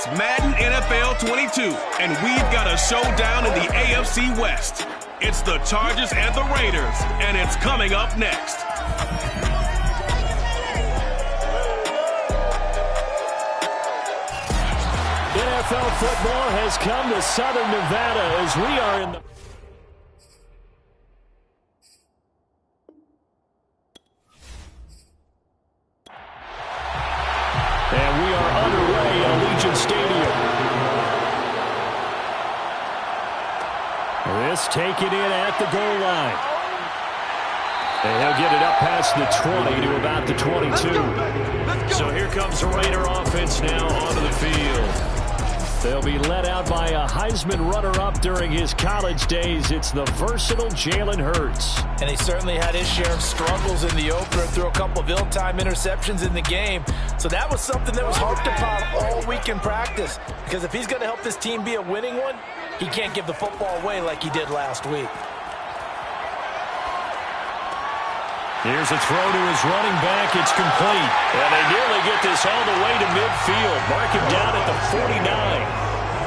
It's Madden NFL 22, and we've got a showdown in the AFC West. It's the Chargers and the Raiders, and it's coming up next. NFL football has come to Southern Nevada as we are in the... And we are underway at Allegiant Stadium. This taken in at the goal line. And he'll get it up past the 20 to about the 22. So here comes the Raider offense now onto the field. They'll be led out by a Heisman runner-up during his college days. It's the versatile Jalen Hurts. And he certainly had his share of struggles in the opener, threw a couple of ill-timed interceptions in the game. So that was something that was harped upon all week in practice. Because if he's going to help this team be a winning one, he can't give the football away like he did last week. Here's a throw to his running back. It's complete. And they nearly get this all the way to midfield. Mark him down at the 49.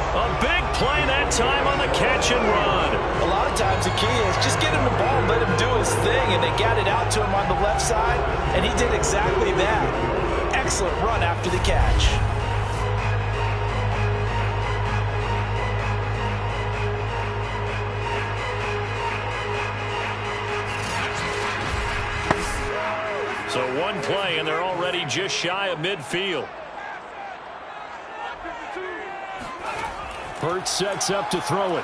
A big play that time on the catch and run. A lot of times the key is just get him the ball and let him do his thing. And they got it out to him on the left side, and he did exactly that. Excellent run after the catch. So one play, and they're already just shy of midfield. Hurts sets up to throw it.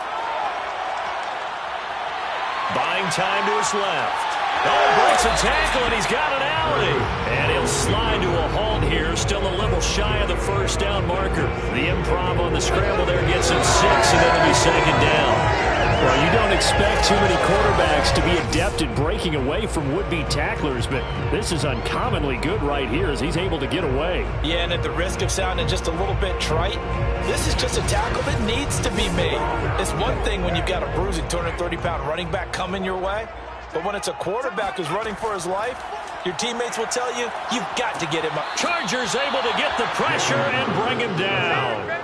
Buying time to his left. Oh, breaks a tackle, and he's got an alley. And he'll slide to a halt here, still a little shy of the first down marker. The improv on the scramble there gets him 6, and then it'll be second down. Well, you don't expect too many quarterbacks to be adept at breaking away from would-be tacklers, but this is uncommonly good right here as he's able to get away. Yeah, and at the risk of sounding just a little bit trite, this is just a tackle that needs to be made. It's one thing when you've got a bruising 230-pound running back coming your way, but when it's a quarterback who's running for his life, your teammates will tell you, you've got to get him up. Chargers able to get the pressure and bring him down.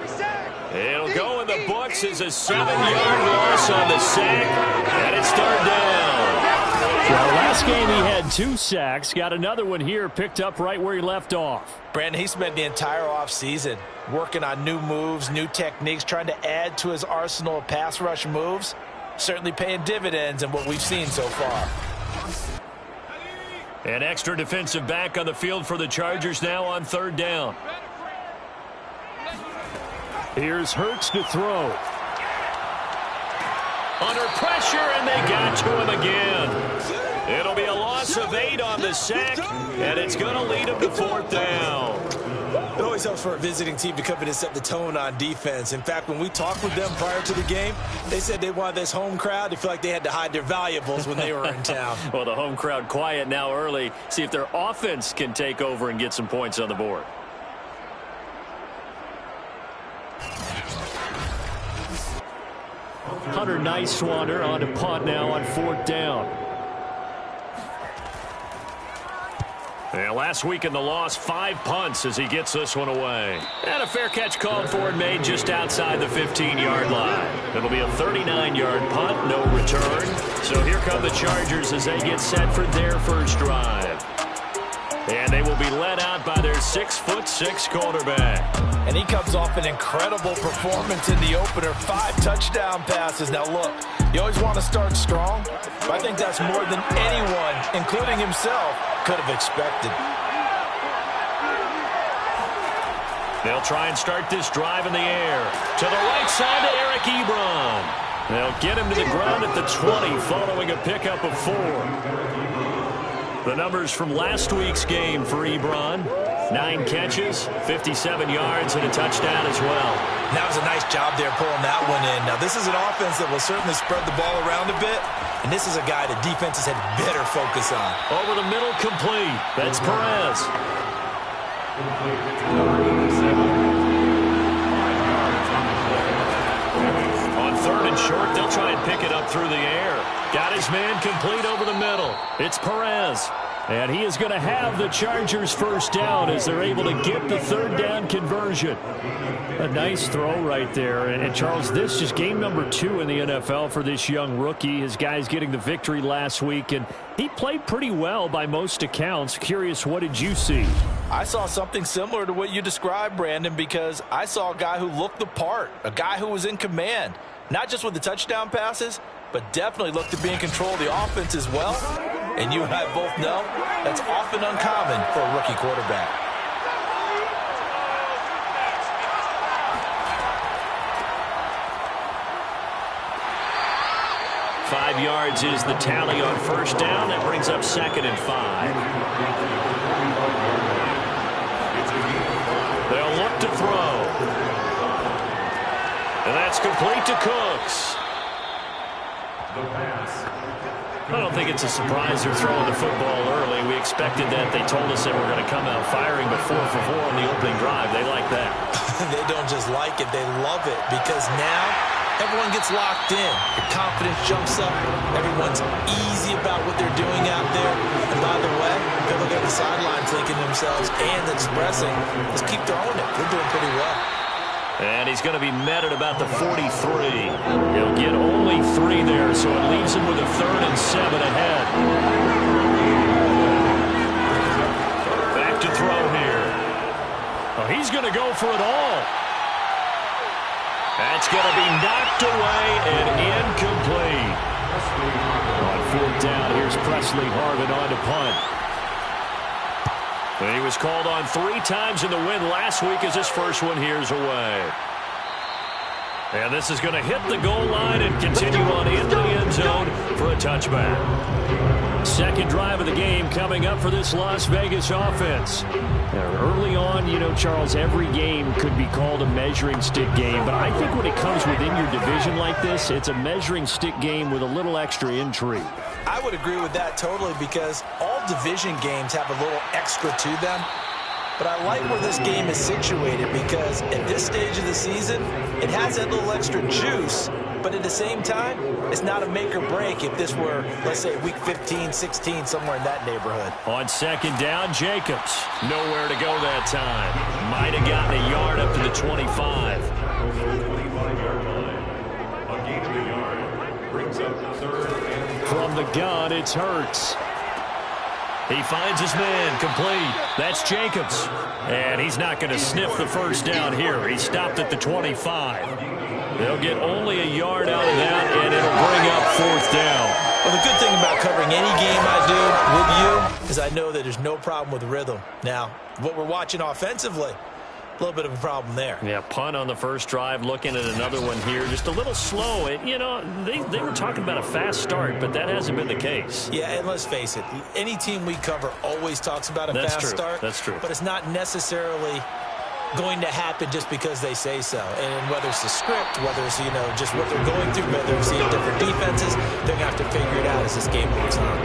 It'll go in the books as a 7-yard loss on the sack, and it's third down. Well, last game he had 2 sacks, got another one here picked up right where he left off. Brandon, he spent the entire offseason working on new moves, new techniques, trying to add to his arsenal of pass rush moves. Certainly paying dividends in what we've seen so far. An extra defensive back on the field for the Chargers now on third down. Here's Hurts to throw. Under pressure, and they got to him again. It'll be a loss of 8 on the sack, and it's going to lead him to fourth down. It always helps for a visiting team to come in and set the tone on defense. In fact, when we talked with them prior to the game, they said they wanted this home crowd to feel like they had to hide their valuables when they were in town. Well, the home crowd quiet now early. See if their offense can take over and get some points on the board. Hunter Nice-Swander on to punt now on fourth down. And last week in the loss, 5 punts as he gets this one away. And a fair catch called for and made just outside the 15-yard line. It'll be a 39-yard punt, no return. So here come the Chargers as they get set for their first drive. And they will be led out by their 6'6" quarterback. And he comes off an incredible performance in the opener. 5 touchdown passes. Now look, you always want to start strong, but I think that's more than anyone, including himself, could have expected. They'll try and start this drive in the air. To the right side to Eric Ebron. They'll get him to the ground at the 20 following a pickup of 4. The numbers from last week's game for Ebron. 9 catches, 57 yards, and a touchdown as well. That was a nice job there pulling that one in. Now, this is an offense that will certainly spread the ball around a bit, and this is a guy that defenses had better focus on. Over the middle, complete. That's Perez. On third and short, they'll try and pick it up through the air. Got his man complete over the middle. It's Perez. And he is going to have the Chargers first down as they're able to get the third down conversion. A nice throw right there. And Charles, this is game number 2 in the NFL for this young rookie. His guys getting the victory last week, and he played pretty well by most accounts. Curious, what did you see? I saw something similar to what you described, Brandon, because I saw a guy who looked the part, a guy who was in command, not just with the touchdown passes, but definitely looked to be in control of the offense as well. And you and I both know that's often uncommon for a rookie quarterback. Five yards is the tally on first down. That brings up 2nd and 5. They'll look to throw. And that's complete to Cooks. I don't think it's a surprise they're throwing the football early. We expected that. They told us they were going to come out firing, but 4 for 4 on the opening drive. They like that. They don't just like it, they love it, because now everyone gets locked in. The confidence jumps up. Everyone's easy about what they're doing out there. And by the way, they're looking at the sideline thinking to themselves and expressing, let's keep throwing it. We're doing pretty well. And he's going to be met at about the 43. He'll get only 3 there, so it leaves him with a 3rd and 7 ahead. Back to throw here. Oh, he's going to go for it all. That's going to be knocked away and incomplete. On 4th down, here's Presley Harvin on to punt. He was called on 3 times in the win last week as his first one here's away. And this is going to hit the goal line and continue on into the end zone for a touchback. Second drive of the game coming up for this Las Vegas offense. Now, early on, you know, Charles, every game could be called a measuring stick game. But I think when it comes within your division like this, it's a measuring stick game with a little extra intrigue. I would agree with that totally, because all division games have a little extra to them. But I like where this game is situated, because at this stage of the season, it has that little extra juice. But at the same time, it's not a make or break if this were, let's say, week 15, 16, somewhere in that neighborhood. On 2nd down, Jacobs. Nowhere to go that time. Might have gotten a yard up to the 25. From the gun, it's Hurts. He finds his man, complete. That's Jacobs. And he's not going to sniff the first down here. He stopped at the 25. They'll get only a yard out of that, and it'll bring up 4th down. Well, the good thing about covering any game I do with you is I know that there's no problem with rhythm. Now, what we're watching offensively, a little bit of a problem there. Yeah, punt on the first drive, looking at another one here. Just a little slow. You know, they were talking about a fast start, but that hasn't been the case. Yeah, and let's face it, any team we cover always talks about a fast start. That's true. But it's not necessarily going to happen just because they say so. And whether it's the script, whether it's, you know, just what they're going through, whether it's seeing different defenses, they're going to have to figure it out as this game moves on.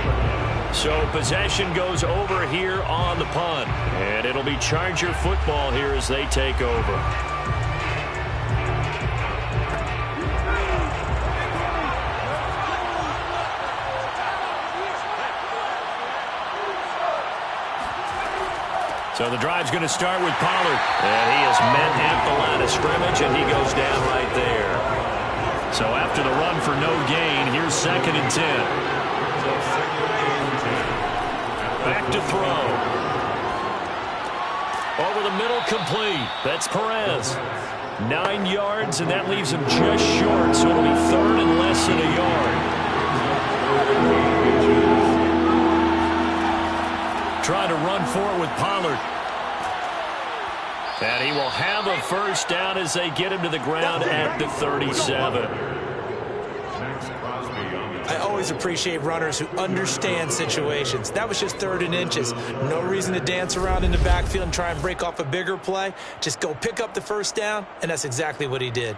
So possession goes over here on the punt. And it'll be Charger football here as they take over. So the drive's going to start with Pollard. And he is met at the line of scrimmage, and he goes down right there. So after the run for no gain, here's 2nd and 10. Back to throw. Over the middle, complete. That's Perez. 9 yards, and that leaves him just short, so it'll be 3rd and less than a yard. Trying to run for it with Pollard. And he will have a first down as they get him to the ground at the 37. I always appreciate runners who understand situations. That was just 3rd and inches. No reason to dance around in the backfield and try and break off a bigger play. Just go pick up the first down, and that's exactly what he did.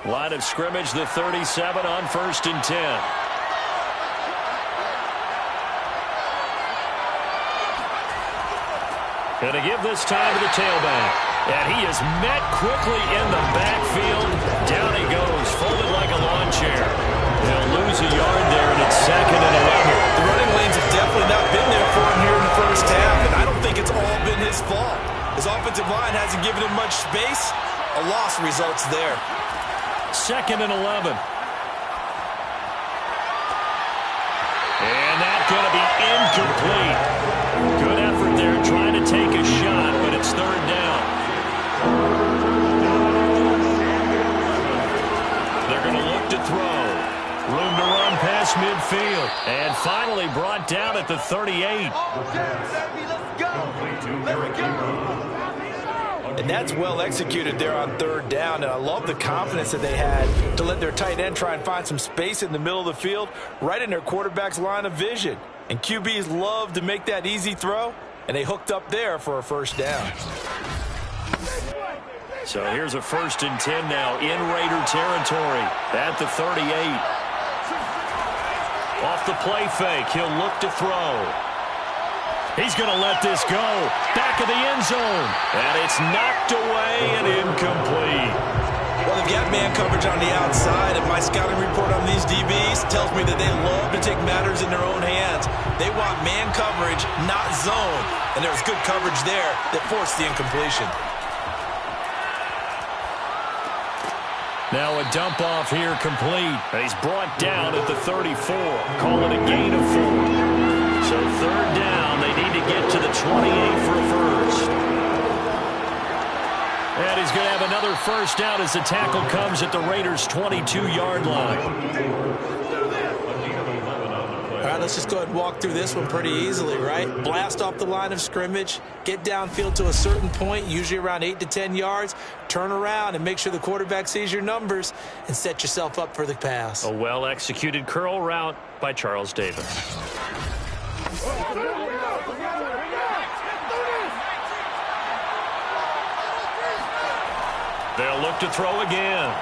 Line of scrimmage, the 37 on 1st and 10. Going to give this time to the tailback. And he is met quickly in the backfield. Down he goes, folded like a lawn chair. They'll lose a yard there, and it's 2nd and 11. The running lanes have definitely not been there for him here in the first half, and I don't think it's all been his fault. His offensive line hasn't given him much space. A loss results there. 2nd and 11. And that's going to be incomplete. Good effort there trying to take a shot, but it's 3rd down. They're going to look to throw. Room to run past midfield. And finally brought down at the 38. And that's well executed there on 3rd down. And I love the confidence that they had to let their tight end try and find some space in the middle of the field, right in their quarterback's line of vision. And QBs love to make that easy throw, and they hooked up there for a 1st down. So here's a 1st and 10 now in Raider territory at the 38. Off the play fake, he'll look to throw. He's going to let this go. Back of the end zone. And it's knocked away and incomplete. Well, they've got man coverage on the outside, and my scouting report on these DBs tells me that they love to take matters in their own hands. They want man coverage, not zone. And there was good coverage there that forced the incompletion. Now a dump off here complete. He's brought down at the 34. Call it a gain of 4. So 3rd down. They need to get to the 28 for a 1st. And he's going to have another 1st down as the tackle comes at the Raiders' 22-yard line. All right, let's just go ahead and walk through this one pretty easily, right? Blast off the line of scrimmage, get downfield to a certain point, usually around 8 to 10 yards, turn around and make sure the quarterback sees your numbers and set yourself up for the pass. A well-executed curl route by Charles Davis. They'll look to throw again.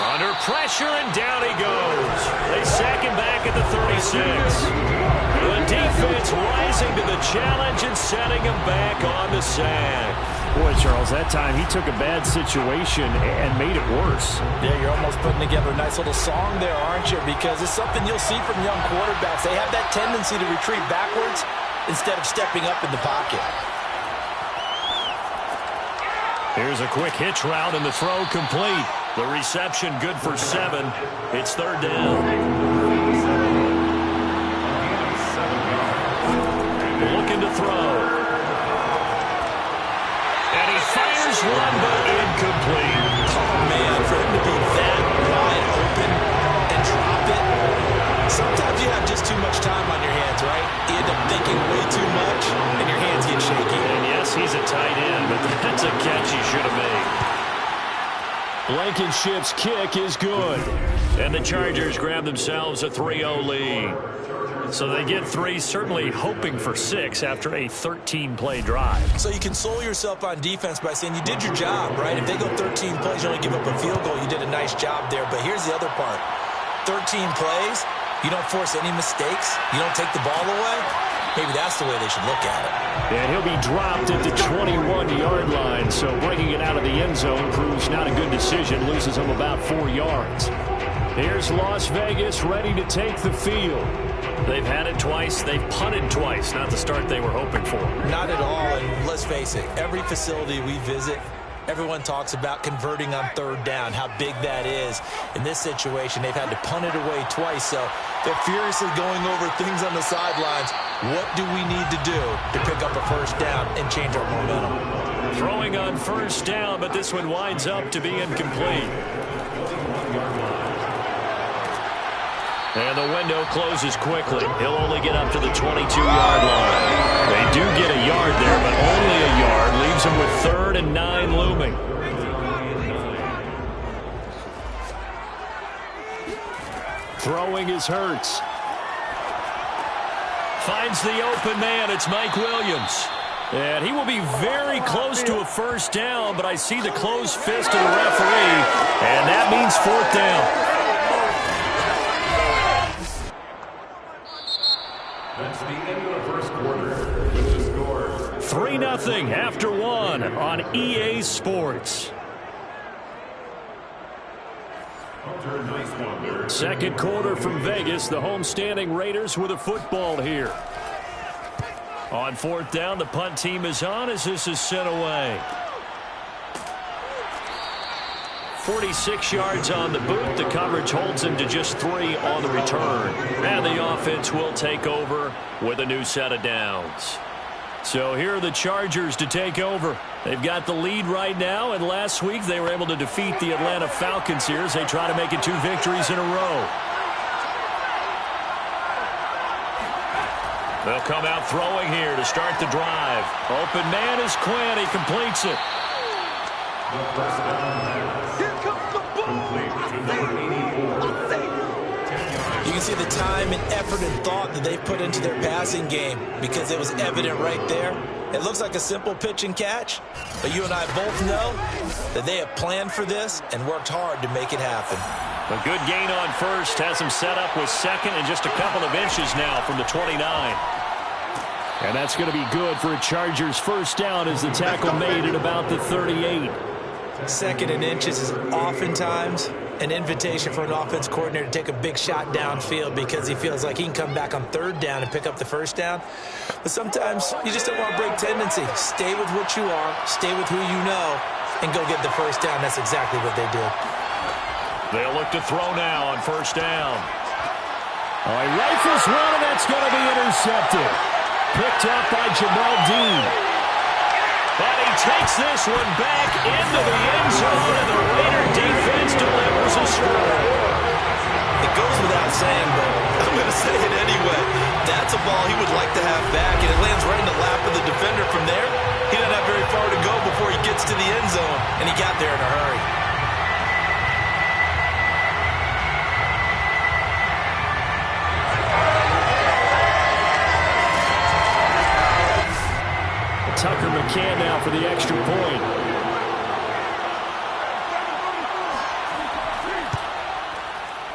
Under pressure, and down he goes. They sack him back at the 36. The defense rising to the challenge and setting him back on the sack. Boy, Charles, that time he took a bad situation and made it worse. Yeah, you're almost putting together a nice little song there, aren't you? Because it's something you'll see from young quarterbacks. They have that tendency to retreat backwards instead of stepping up in the pocket. Here's a quick hitch route and the throw complete. The reception good for 7. It's 3rd down. Looking to throw. And he fires one, but incomplete. Oh, man, for him to be that wide open and drop it. Sometimes you have just too much time on your hands, right? You end up thinking way too much, and your hands get shaky. And yes, he's a tight end, but that's a catch he should have made. Blankenship's kick is good. And the Chargers grab themselves a 3-0 lead. So they get 3, certainly hoping for 6 after a 13-play drive. So you console yourself on defense by saying you did your job, right? If they go 13 plays, you only give up a field goal, you did a nice job there. But here's the other part. 13 plays, you don't force any mistakes, you don't take the ball away. Maybe that's the way they should look at it. And he'll be dropped at the 21-yard line, so breaking it out of the end zone proves not a good decision, loses him about 4 yards. Here's Las Vegas ready to take the field. They've had it twice. They've punted twice. Not the start they were hoping for. Not at all, and let's face it, every facility we visit, everyone talks about converting on 3rd down, how big that is. In this situation, they've had to punt it away twice, so they're furiously going over things on the sidelines. What do we need to do to pick up a 1st down and change our momentum? Throwing on 1st down, but this one winds up to be incomplete. And the window closes quickly. He'll only get up to the 22-yard line. They do get a yard there, but only a yard. Leaves him with 3rd and 9 looming. Throwing is Hurts. Finds the open man. It's Mike Williams. And he will be very close to a 1st down, but I see the closed fist of the referee, and that means 4th down. That's the end of the first 2-0 after one on EA Sports. Second quarter from Vegas. The homestanding Raiders with a football here. On fourth down, the punt team is on as this is sent away. 46 yards on the boot. The coverage holds him to just 3 on the return. And the offense will take over with a new set of downs. So here are the Chargers to take over. They've got the lead right now, and last week they were able to defeat the Atlanta Falcons here as they try to make it 2 victories in a row. They'll come out throwing here to start the drive. Open man is Quinn. He completes it. You can see the time and effort and thought that they put into their passing game because it was evident right there. It looks like a simple pitch and catch, but you and I both know that they have planned for this and worked hard to make it happen. A good gain on first has him set up with second and just a couple of inches now from the 29. And that's going to be good for a Chargers first down as the tackle made at about the 38. Second and inches is oftentimes an invitation for an offense coordinator to take a big shot downfield because he feels like he can come back on third down and pick up the first down. But sometimes you just don't want to break tendency. Stay with what you are, stay with who you know, and go get the first down. That's exactly what they did. They'll look to throw now on first down. Oh, he rifles one, and that's going to be intercepted. Picked up by Jamel Dean. And he takes this one back into the end zone, and the Raider defense delivers a score. It goes without saying, but I'm going to say it anyway. That's a ball he would like to have back, and it lands right in the lap of the defender from there. He doesn't have very far to go before he gets to the end zone, and he got there in a hurry. Tucker McCann now for the extra point.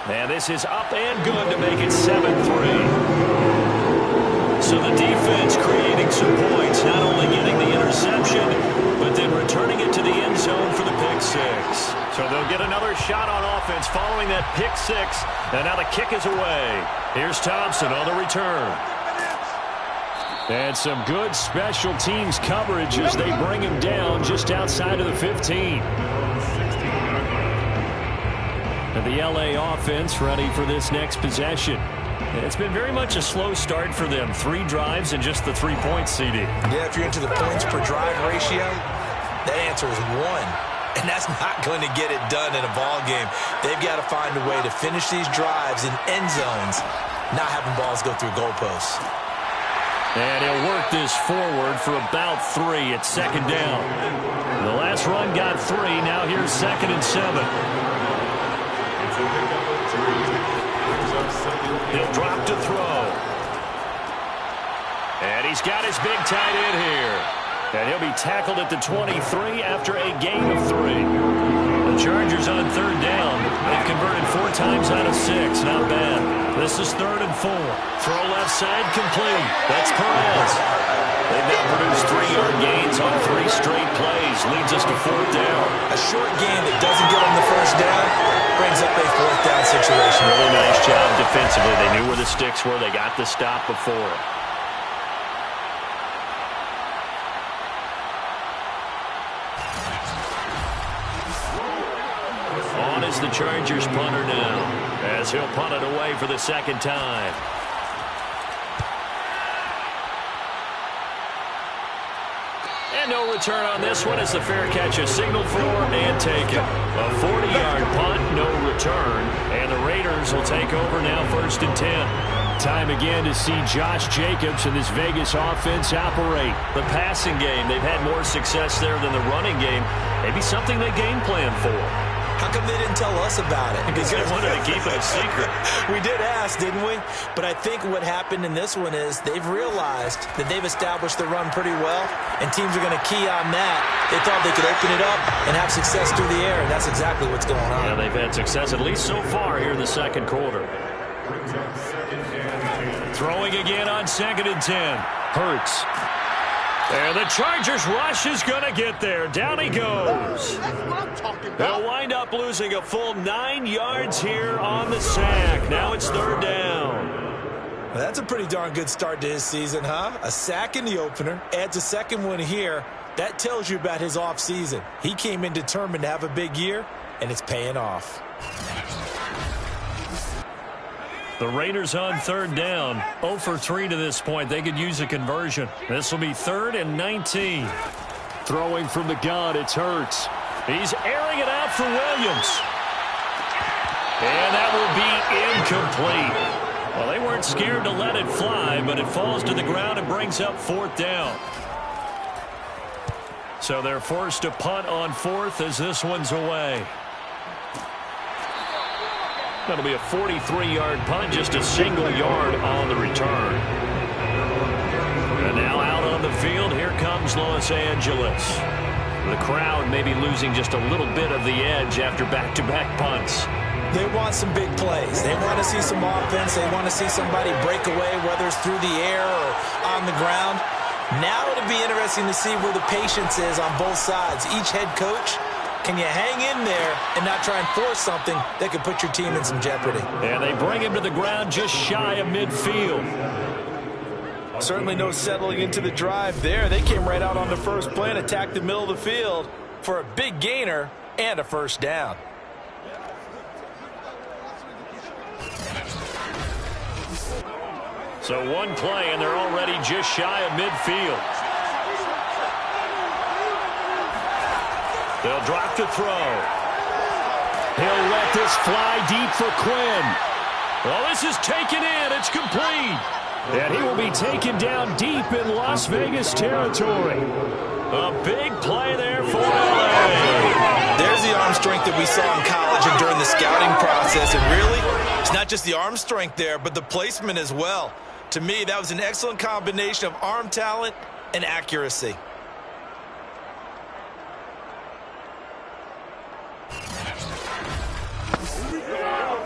And this is up and good to make it 7-3. So the defense creating some points, not only getting the interception, but then returning it to the end zone for the pick six. So they'll get another shot on offense following that pick six. And now the kick is away. Here's Thompson on the return. And some good special teams coverage as they bring him down just outside of the 15. And the LA offense ready for this next possession. It's been very much a slow start for them. 3 drives and just the 3 points, CD. Yeah, if you're into the points per drive ratio, that answer is 1. And that's not going to get it done in a ball game. They've got to find a way to finish these drives in end zones, not having balls go through goalposts. And he'll work this forward for about 3 at second down. The last run got 3. Now here's 2nd and 7. He'll drop to throw. And he's got his big tight end here. And he'll be tackled at the 23 after a gain of 3. The Chargers on third down. They've converted 4 times out of 6. Not bad. This is 3rd and 4. Throw left side complete. That's Perez. They've now produced 3-yard gains on 3 straight plays. Leads us to 4th down. A short gain that doesn't get them the first down brings up a 4th down situation. Really nice job defensively. They knew where the sticks were. They got the stop before. On is the Chargers punter now, as he'll punt it away for the 2nd time. And no return on this one as the fair catch is signaled for and taken. A 40-yard punt, no return, and the Raiders will take over now 1st and 10. Time again to see Josh Jacobs and this Vegas offense operate. The passing game, they've had more success there than the running game. Maybe something they game plan for. How come they didn't tell us about it? Because they wanted to keep it a secret. We did ask, didn't we? But I think what happened in this one is they've realized that they've established the run pretty well, and teams are going to key on that. They thought they could open it up and have success through the air, and that's exactly what's going on. Yeah, they've had success at least so far here in the 2nd quarter. Throwing again on 2nd and 10. Hurts. And the Chargers rush is going to get there. Down he goes. They'll wind up losing a full 9 yards here on the sack. Now it's third down. Well, that's a pretty darn good start to his season, huh? A sack in the opener, adds a second one here. That tells you about his offseason. He came in determined to have a big year, and it's paying off. The Raiders on third down. 0 for 3 to this point. They could use a conversion. This will be 3rd and 19. Throwing from the gun, it's Hurts. He's airing it out for Williams. And that will be incomplete. Well, they weren't scared to let it fly, but it falls to the ground and brings up 4th down. So they're forced to punt on 4th as this one's away. That'll be a 43-yard punt, just a single yard on the return. And now out on the field, here comes Los Angeles. The crowd may be losing just a little bit of the edge after back-to-back punts. They want some big plays. They want to see some offense. They want to see somebody break away, whether it's through the air or on the ground. Now it'll be interesting to see where the patience is on both sides. Each head coach, can you hang in there and not try and force something that could put your team in some jeopardy? And they bring him to the ground just shy of midfield. Certainly no settling into the drive there. They came right out on the first play and attacked the middle of the field for a big gainer and a first down. So one play, and they're already just shy of midfield. They'll drop to throw. He'll let this fly deep for Quinn. Well, this is taken in. It's complete. And he will be taken down deep in Las Vegas territory. A big play there for LA. There's the arm strength that we saw in college and during the scouting process. And really, it's not just the arm strength there, but the placement as well. To me, that was an excellent combination of arm talent and accuracy.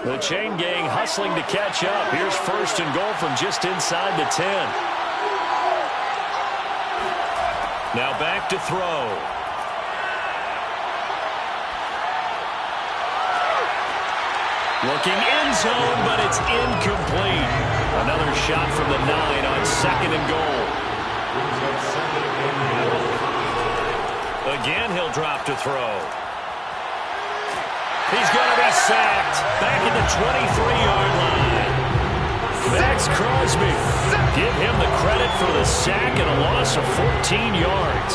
The chain gang hustling to catch up. Here's 1st and goal from just inside the 10. Now back to throw. Looking end zone, but it's incomplete. Another shot from the 9 on 2nd and goal. Again, he'll drop to throw. He's going to be sacked back at the 23-yard line. Max Crosby, give him the credit for the sack and a loss of 14 yards.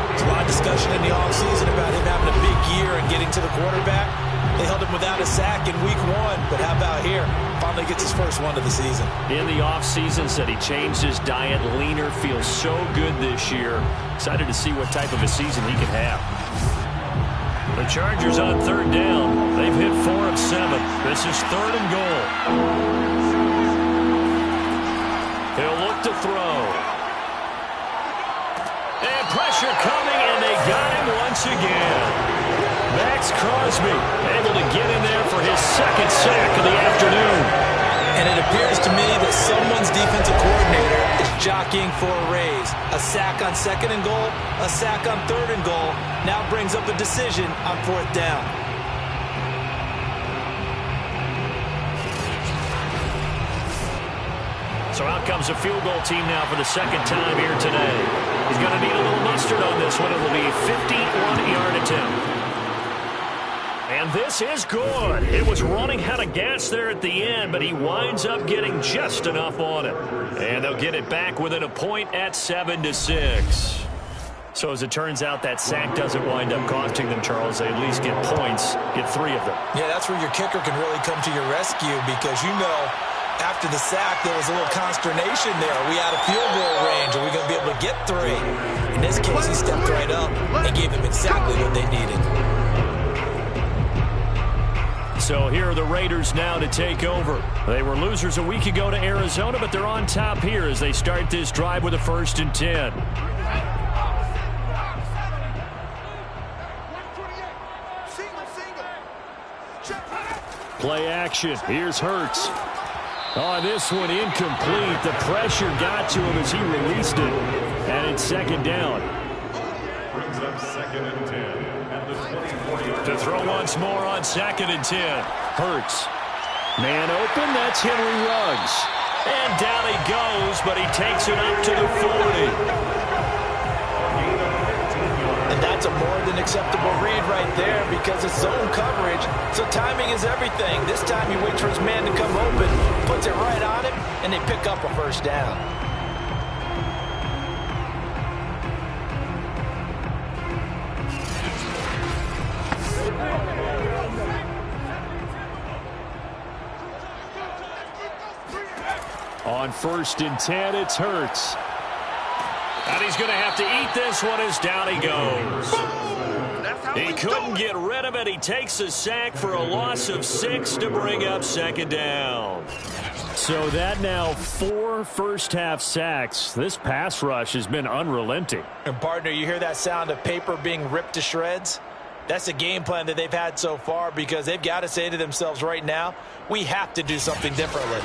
There's a lot of discussion in the offseason about him having a big year and getting to the quarterback. They held him without a sack in week 1, but how about here? Finally gets his first one of the season. In the offseason, said he changed his diet, leaner, feels so good this year. Excited to see what type of a season he can have. The Chargers on third down. They've hit 4 of 7. This is 3rd and goal. He'll look to throw. And pressure coming, and they got him once again. Max Crosby able to get in there for his 2nd sack of the afternoon. And it appears to me that someone's defensive coordinator is jockeying for a raise. A sack on 2nd and goal, a sack on 3rd and goal, now brings up a decision on 4th down. So out comes a field goal team now for the 2nd time here today. He's going to need a little mustard on this one. It will be a 51-yard attempt. And this is good. It was running out of gas there at the end, but he winds up getting just enough on it. And they'll get it back within a point at 7-6. So as it turns out, that sack doesn't wind up costing them, Charles. They at least get points, get 3 of them. Yeah, that's where your kicker can really come to your rescue because, you know, after the sack, there was a little consternation there. Are we out of field goal range? Are we going to be able to get 3? In this case, he stepped right up and gave them exactly what they needed. So here are the Raiders now to take over. They were losers a week ago to Arizona, but they're on top here as they start this drive with a 1st and 10. Play action. Here's Hurts. Oh, this one incomplete. The pressure got to him as he released it. And it's second down. Brings up 2nd and 10. At the 20-40. To throw once more on 2nd and 10. Hurts. Man open, that's Henry Ruggs. And down he goes, but he takes it up to the 40. And that's a more than acceptable read right there because it's zone coverage, so timing is everything. This time he waits for his man to come open, puts it right on him, and they pick up a first down. On 1st and 10, it's Hurts. And he's going to have to eat this one as down he goes. He couldn't get rid of it. He takes a sack for a loss of 6 to bring up second down. So that now 4 first-half sacks. This pass rush has been unrelenting. And, partner, you hear that sound of paper being ripped to shreds? That's the game plan that they've had so far because they've got to say to themselves right now, we have to do something differently.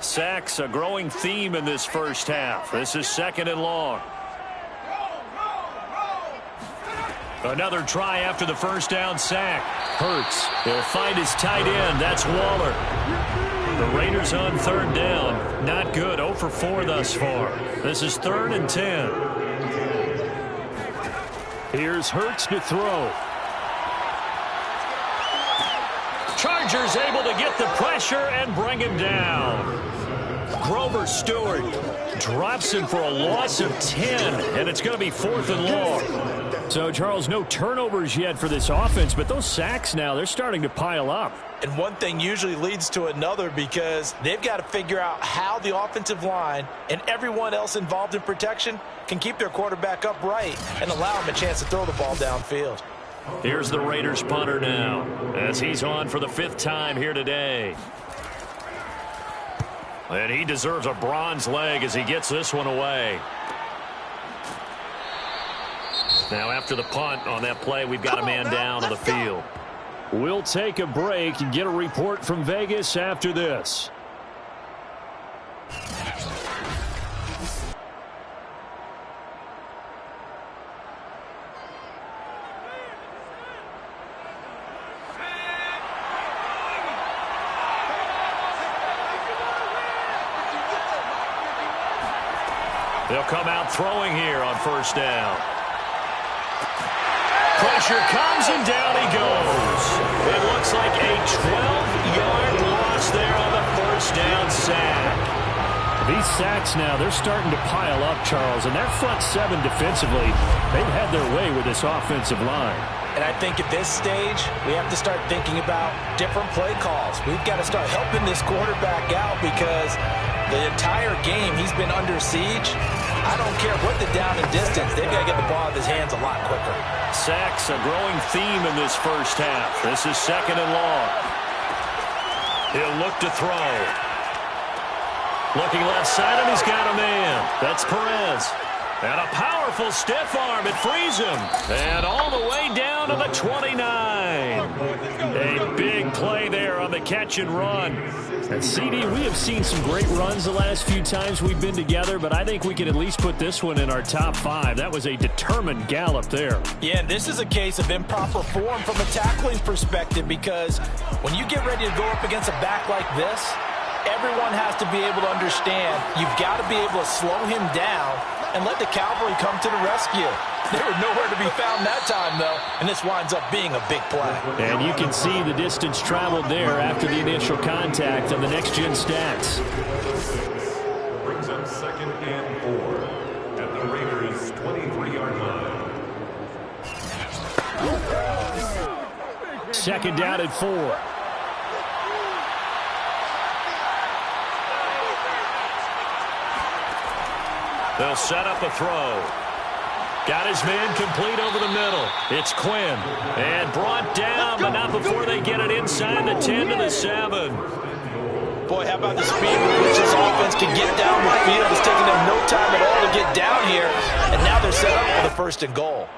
Sacks, a growing theme in this first half. This is 2nd and long. Another try after the first down sack. Hurts. He'll find his tight end. That's Waller. The Raiders on 3rd down. Not good. 0 for 4 thus far. This is 3rd and 10. Here's Hurts to throw. Chargers able to get the pressure and bring him down. Grover Stewart drops him for a loss of 10, and it's going to be 4th and long. So, Charles, no turnovers yet for this offense, but those sacks now, they're starting to pile up. And one thing usually leads to another because they've got to figure out how the offensive line and everyone else involved in protection can keep their quarterback upright and allow him a chance to throw the ball downfield. Here's the Raiders punter now as he's on for the 5th time here today. And he deserves a bronze leg as he gets this one away. Now after the punt on that play, we've got a man down on the field. We'll take a break and get a report from Vegas after this. They'll come out throwing here on 1st down. Pressure comes and down he goes. It looks like a 12-yard loss there on the 1st down sack. These sacks now, they're starting to pile up, Charles, and their front 7 defensively, they've had their way with this offensive line. And I think at this stage, we have to start thinking about different play calls. We've got to start helping this quarterback out because the entire game he's been under siege. I don't care what the down and distance. They've got to get the ball out of his hands a lot quicker. Sacks, a growing theme in this first half. This is 2nd and long. He'll look to throw. Looking left side, and he's got a man. That's Perez. And a powerful stiff arm. It frees him. And all the way down to the 29. A big play there on the catch and run. And CD, we have seen some great runs the last few times we've been together, but I think we can at least put this one in our top 5. That was a determined gallop there. Yeah, and this is a case of improper form from a tackling perspective because when you get ready to go up against a back like this, everyone has to be able to understand you've got to be able to slow him down and let the cavalry come to the rescue. They were nowhere to be found that time, though, and this winds up being a big play. And you can see the distance traveled there after the initial contact on the next-gen stats. Brings up 2nd and 4 at the Raiders' 23-yard line. 2nd down at 4. They'll set up a throw. Got his man complete over the middle. It's Quinn. And brought down, but not before they get it inside the 10 to the 7. Boy, how about the speed with which this offense can get down the field? It's taking them no time at all to get down here. And now they're set up for the 1st and goal.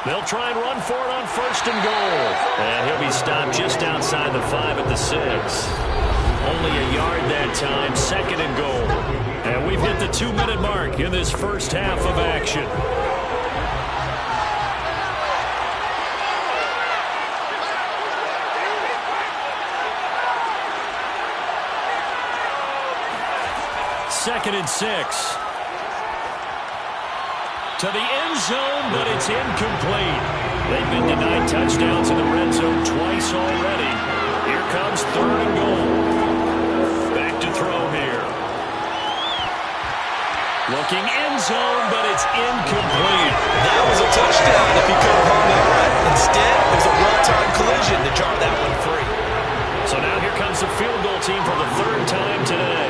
They'll try and run for it on 1st and goal. And he'll be stopped just outside the 5 at the 6. Only a yard that time, 2nd and goal. And we've hit the 2-minute mark in this first half of action. Second and 6. To the end zone, but it's incomplete. They've been denied touchdowns in the red zone twice already. Here comes 3rd and goal. Back to throw here. Looking end zone, but it's incomplete. That was a touchdown if he could have hung on. Instead, it was a well-timed collision to draw that one free. So now here comes the field goal team for the 3rd time today.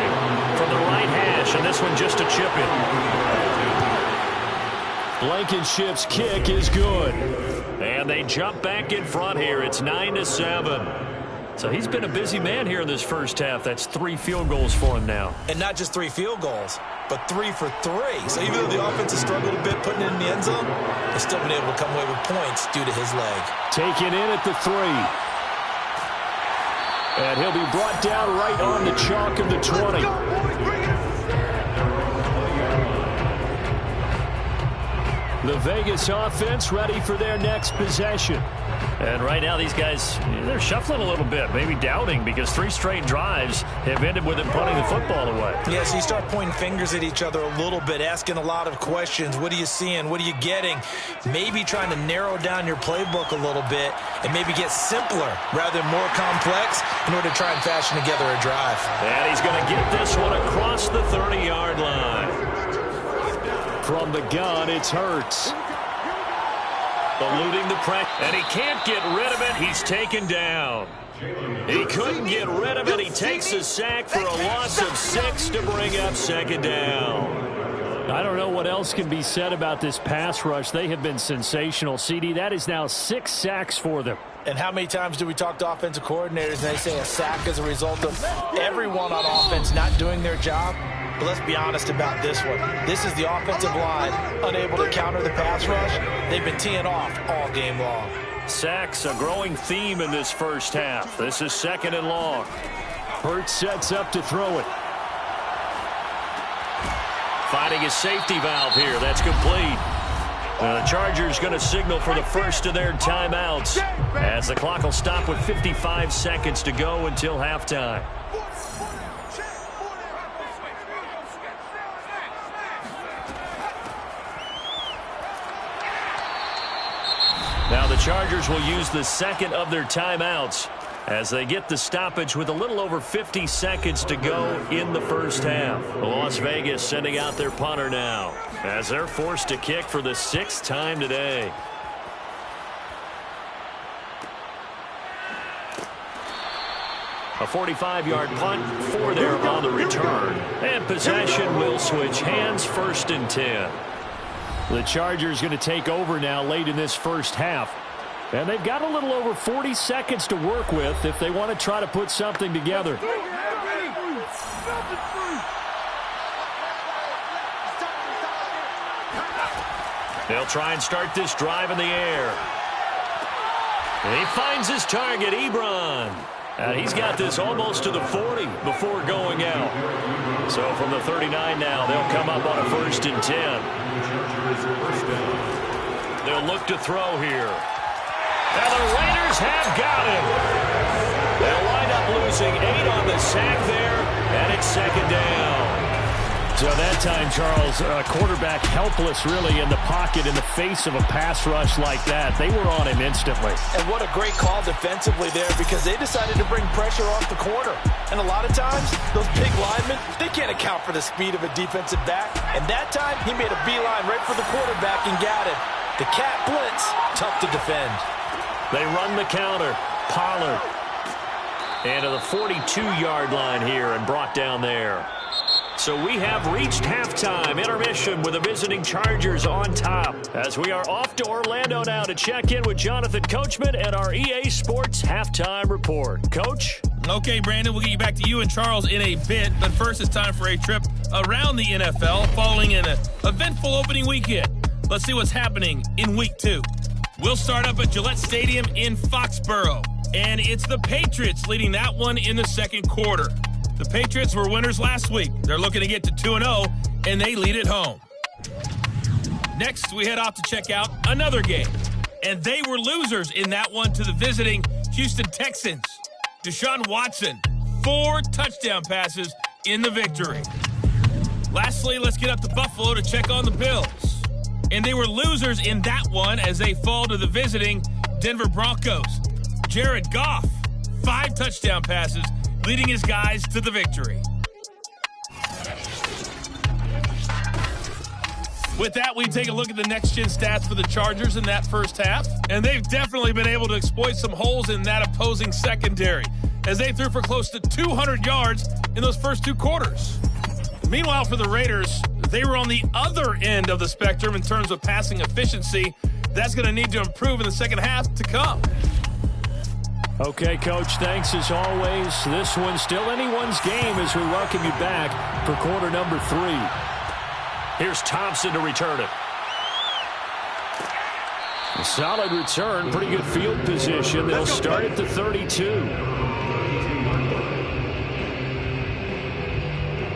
From the right hash, and this one just a chip in. Blankenship's kick is good. And they jump back in front here. It's 9-7. So he's been a busy man here in this first half. That's 3 field goals for him now. And not just 3 field goals, but 3 for 3. So even though the offense has struggled a bit putting it in the end zone, they've still been able to come away with points due to his leg. Taken in at the 3. And he'll be brought down right on the chalk of the 20. The Vegas offense ready for their next possession. And right now these guys, they're shuffling a little bit, maybe doubting, because 3 straight drives have ended with them punting the football away. Yeah, so you start pointing fingers at each other a little bit, asking a lot of questions. What are you seeing? What are you getting? Maybe trying to narrow down your playbook a little bit and maybe get simpler rather than more complex in order to try and fashion together a drive. And he's going to get this one across the 30-yard line. From the gun, it's Hurts. Eluding the pressure, and he can't get rid of it. He's taken down. He couldn't get rid of it. He takes a sack for a loss of 6 to bring up 2nd down. I don't know what else can be said about this pass rush. They have been sensational. CD, that is now 6 sacks for them. And how many times do we talk to offensive coordinators and they say a sack is a result of everyone on offense not doing their job? But let's be honest about this one. This is the offensive line unable to counter the pass rush. They've been teeing off all game long. Sacks, a growing theme in this first half. This is 2nd and long. Hurts sets up to throw it. Finding his safety valve here. That's complete. The Chargers going to signal for the first of their timeouts as the clock will stop with 55 seconds to go until halftime. Now the Chargers will use the 2nd of their timeouts as they get the stoppage with a little over 50 seconds to go in the first half. Las Vegas sending out their punter now as they're forced to kick for the 6th time today. A 45-yard punt for there on the return. And possession will switch hands, 1st and 10. The Chargers going to take over now late in this first half. And they've got a little over 40 seconds to work with if they want to try to put something together. They'll try and start this drive in the air. And he finds his target, Ebron. And he's got this almost to the 40 before going out. So from the 39 now, they'll come up on a 1st and 10. They'll look to throw here. And the Raiders have got him. They'll wind up losing 8 on the sack there, and it's 2nd down. So that time, Charles, quarterback helpless really in the pocket in the face of a pass rush like that. They were on him instantly. And what a great call defensively there because they decided to bring pressure off the corner. And a lot of times, those big linemen, they can't account for the speed of a defensive back. And that time, he made a beeline right for the quarterback and got him. The cat blitz, tough to defend. They run the counter. Pollard. And to the 42-yard line here and brought down there. So we have reached halftime intermission with the visiting Chargers on top as we are off to Orlando now to check in with Jonathan Coachman and our EA Sports Halftime Report. Coach? Okay, Brandon, we'll get you back to you and Charles in a bit, but first it's time for a trip around the NFL following an eventful opening weekend. Let's see what's happening in Week 2. We'll start up at Gillette Stadium in Foxborough. And it's the Patriots leading that one in the second quarter. The Patriots were winners last week. They're looking to get to 2-0, and they lead at home. Next, we head off to check out another game. And they were losers in that one to the visiting Houston Texans. Deshaun Watson, 4 touchdown passes in the victory. Lastly, let's get up to Buffalo to check on the Bills. And they were losers in that one as they fall to the visiting Denver Broncos. Jared Goff, 5 touchdown passes, leading his guys to the victory. With that, we take a look at the next-gen stats for the Chargers in that first half. And they've definitely been able to exploit some holes in that opposing secondary as they threw for close to 200 yards in those first 2 quarters. Meanwhile, for the Raiders, they were on the other end of the spectrum in terms of passing efficiency. That's going to need to improve in the second half to come. Okay, Coach, thanks as always. This one's still anyone's game as we welcome you back for quarter number 3. Here's Thompson to return it. A solid return, pretty good field position. They'll start at the 32.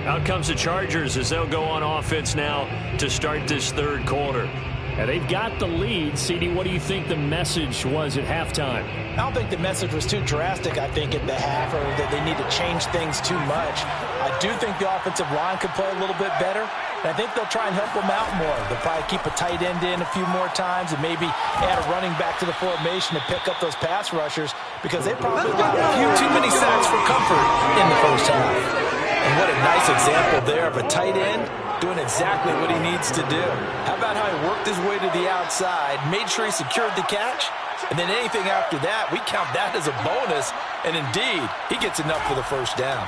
Out comes the Chargers as they'll go on offense now to start this third quarter. And they've got the lead. CD, what do you think the message was at halftime? I don't think the message was too drastic, I think, at the half, or that they need to change things too much. I do think the offensive line could play a little bit better, and I think they'll try and help them out more. They'll probably keep a tight end in a few more times and maybe add a running back to the formation to pick up those pass rushers because they probably got a few too many sacks for comfort in the first half. And what a nice example there of a tight end doing exactly what he needs to do. How about how he worked his way to the outside, made sure he secured the catch, and then anything after that, we count that as a bonus, and indeed, he gets enough for the first down.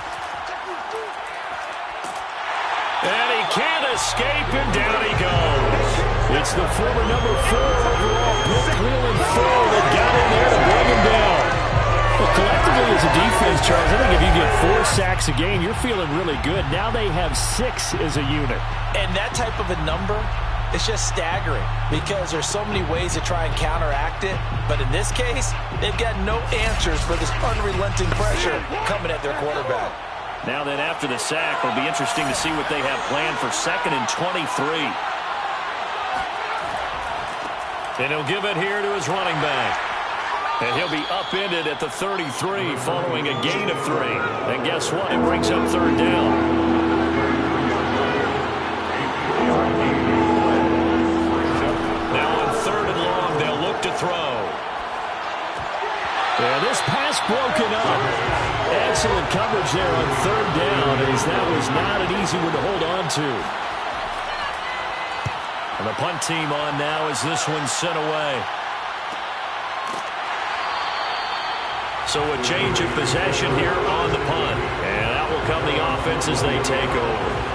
And he can't escape, and down he goes. It's the former number 4 overall pick, Cleveland Ford, that got in there to bring him down. Well, collectively as a defense, Charles, I think if you get 4 sacks a game, you're feeling really good. Now they have 6 as a unit. And that type of a number is just staggering because there's so many ways to try and counteract it. But in this case, they've got no answers for this unrelenting pressure coming at their quarterback. Now then, after the sack, it'll be interesting to see what they have planned for 2nd and 23. And he'll give it here to his running back. And he'll be upended at the 33 following a gain of 3. And guess what? It brings up 3rd down. Now on 3rd and long, they'll look to throw. Yeah, this pass broken up. Excellent coverage there on 3rd down, as that was not an easy one to hold on to. And the punt team on now as this one's sent away. So a change of possession here on the punt. And out will come the offense as they take over.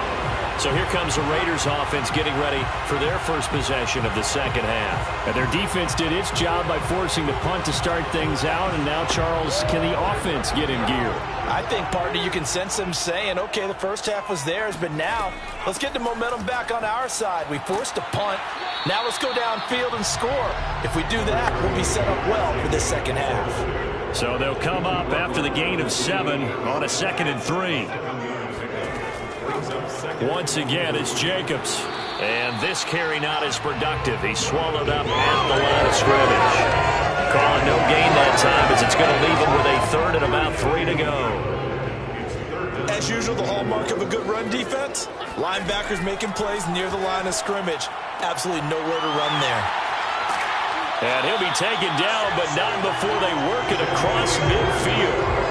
So here comes the Raiders offense getting ready for their first possession of the second half. And their defense did its job by forcing the punt to start things out. And now, Charles, can the offense get in gear? I think, partner, you can sense them saying, okay, the first half was theirs, but now let's get the momentum back on our side. We forced a punt. Now let's go downfield and score. If we do that, we'll be set up well for the second half. So they'll come up after the gain of 7 on a 2nd and 3. Once again, it's Jacobs. And this carry not as productive. He's swallowed up at the line of scrimmage. Calling no gain that time as it's going to leave him with a 3rd and about 3 to go. As usual, the hallmark of a good run defense, linebackers making plays near the line of scrimmage. Absolutely nowhere to run there. And he'll be taken down, but not before they work it across midfield.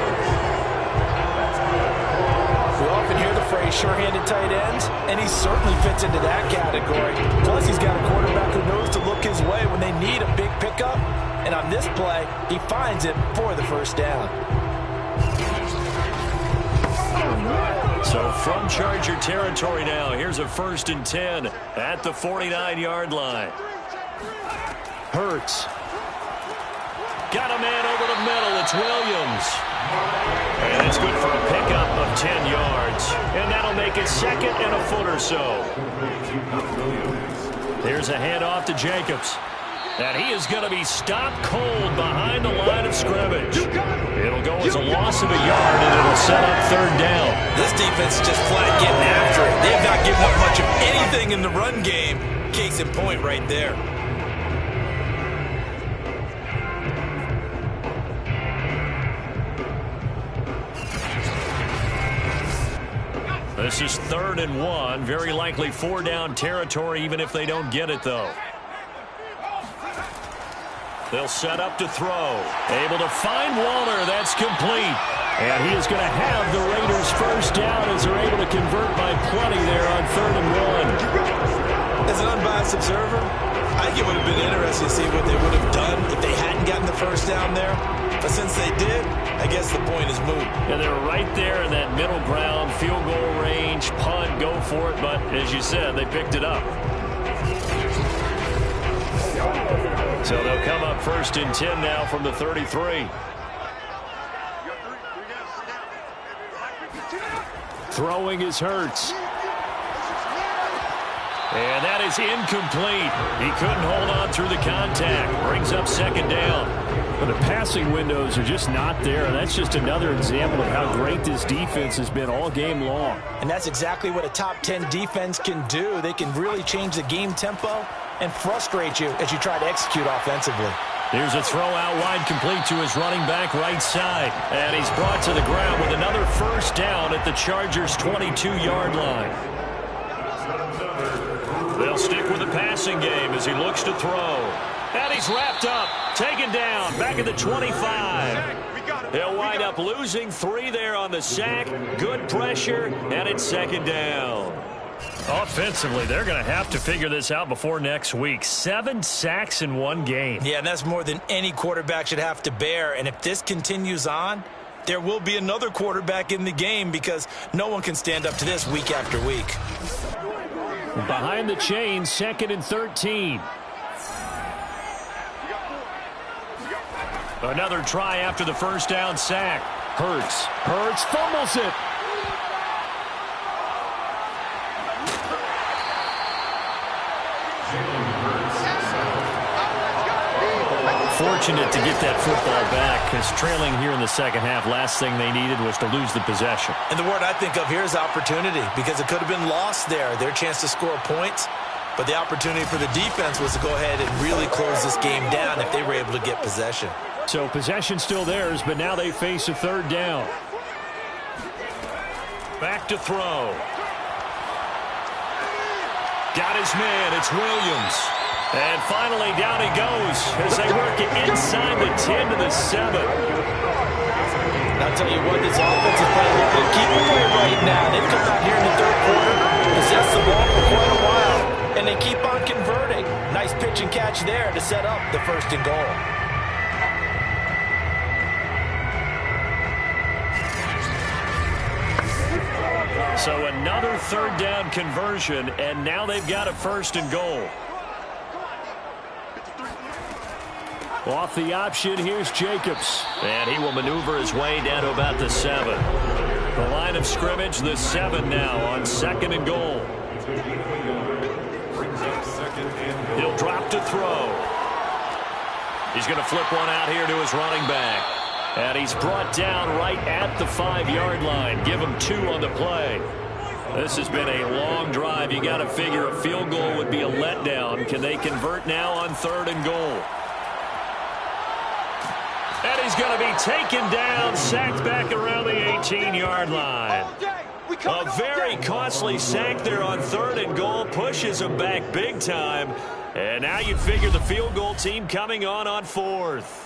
We often hear the phrase sure-handed tight ends, and he certainly fits into that category. Plus, he's got a quarterback who knows to look his way when they need a big pickup. And on this play, he finds it for the first down. So from Charger territory now, here's a 1st and 10 at the 49-yard line. Hurts. Got a man over the middle. It's Williams. And it's good for a pickup of 10 yards. And that'll make it 2nd and a foot or so. Here's a handoff to Jacobs. And he is going to be stopped cold behind the line of scrimmage. It'll go as a loss of a yard, and it'll set up third down. This defense is just flat getting after it. They have not given up much of anything in the run game. Case in point right there. This is 3rd and 1. Very likely 4-down territory, even if they don't get it, though. They'll set up to throw. Able to find Waller. That's complete. And he is going to have the Raiders first down as they're able to convert by plenty there on 3rd and 1. As an unbiased observer, I think it would have been interesting to see what they would have done if they hadn't gotten the first down there. But since they did, I guess the point is moot. And they're right there in that middle ground, field goal range, punt, go for it. But as you said, they picked it up. So they'll come up 1st and 10 now from the 33. Throwing is Hurts. And that is incomplete. He couldn't hold on through the contact. Brings up 2nd down. But the passing windows are just not there. That's just another example of how great this defense has been all game long. And that's exactly what a top 10 defense can do. They can really change the game tempo and frustrate you as you try to execute offensively. Here's a throw out wide, complete to his running back right side. And he's brought to the ground with another first down at the Chargers' 22-yard line. They'll stick with the passing game as he looks to throw. And he's wrapped up, taken down, back at the 25. He'll wind up losing 3 there on the sack. Good pressure, and it's 2nd down. Offensively, they're going to have to figure this out before next week. 7 sacks in 1 game. Yeah, and that's more than any quarterback should have to bear. And if this continues on, there will be another quarterback in the game because no one can stand up to this week after week. Behind the chains, 2nd and 13. Another try after the first down sack. Hurts fumbles it. Fortunate to get that football back because trailing here in the second half, last thing they needed was to lose the possession. And the word I think of here is opportunity because it could have been lost there, their chance to score points. But the opportunity for the defense was to go ahead and really close this game down if they were able to get possession. So possession still theirs, but now they face a 3rd down. Back to throw. Got his man. It's Williams. And finally down he goes as they work it inside the 10 to the 7. I'll tell you what, this offense is playing a little bit of keep away right now. They've come out here in the 3rd quarter, possessed the ball for quite a while, and they keep on converting. Nice pitch and catch there to set up the 1st and goal. So another 3rd down conversion, and now they've got a 1st and goal. Off the option, here's Jacobs. And he will maneuver his way down to about the 7. The line of scrimmage, the 7 now on 2nd and goal. He'll drop to throw. He's going to flip one out here to his running back. And he's brought down right at the 5-yard line. Give him 2 on the play. This has been a long drive. You got to figure a field goal would be a letdown. Can they convert now on 3rd and goal? And he's going to be taken down, sacked back around the 18-yard line. A very costly sack there on 3rd and goal. Pushes him back big time. And now you'd figure the field goal team coming on 4th.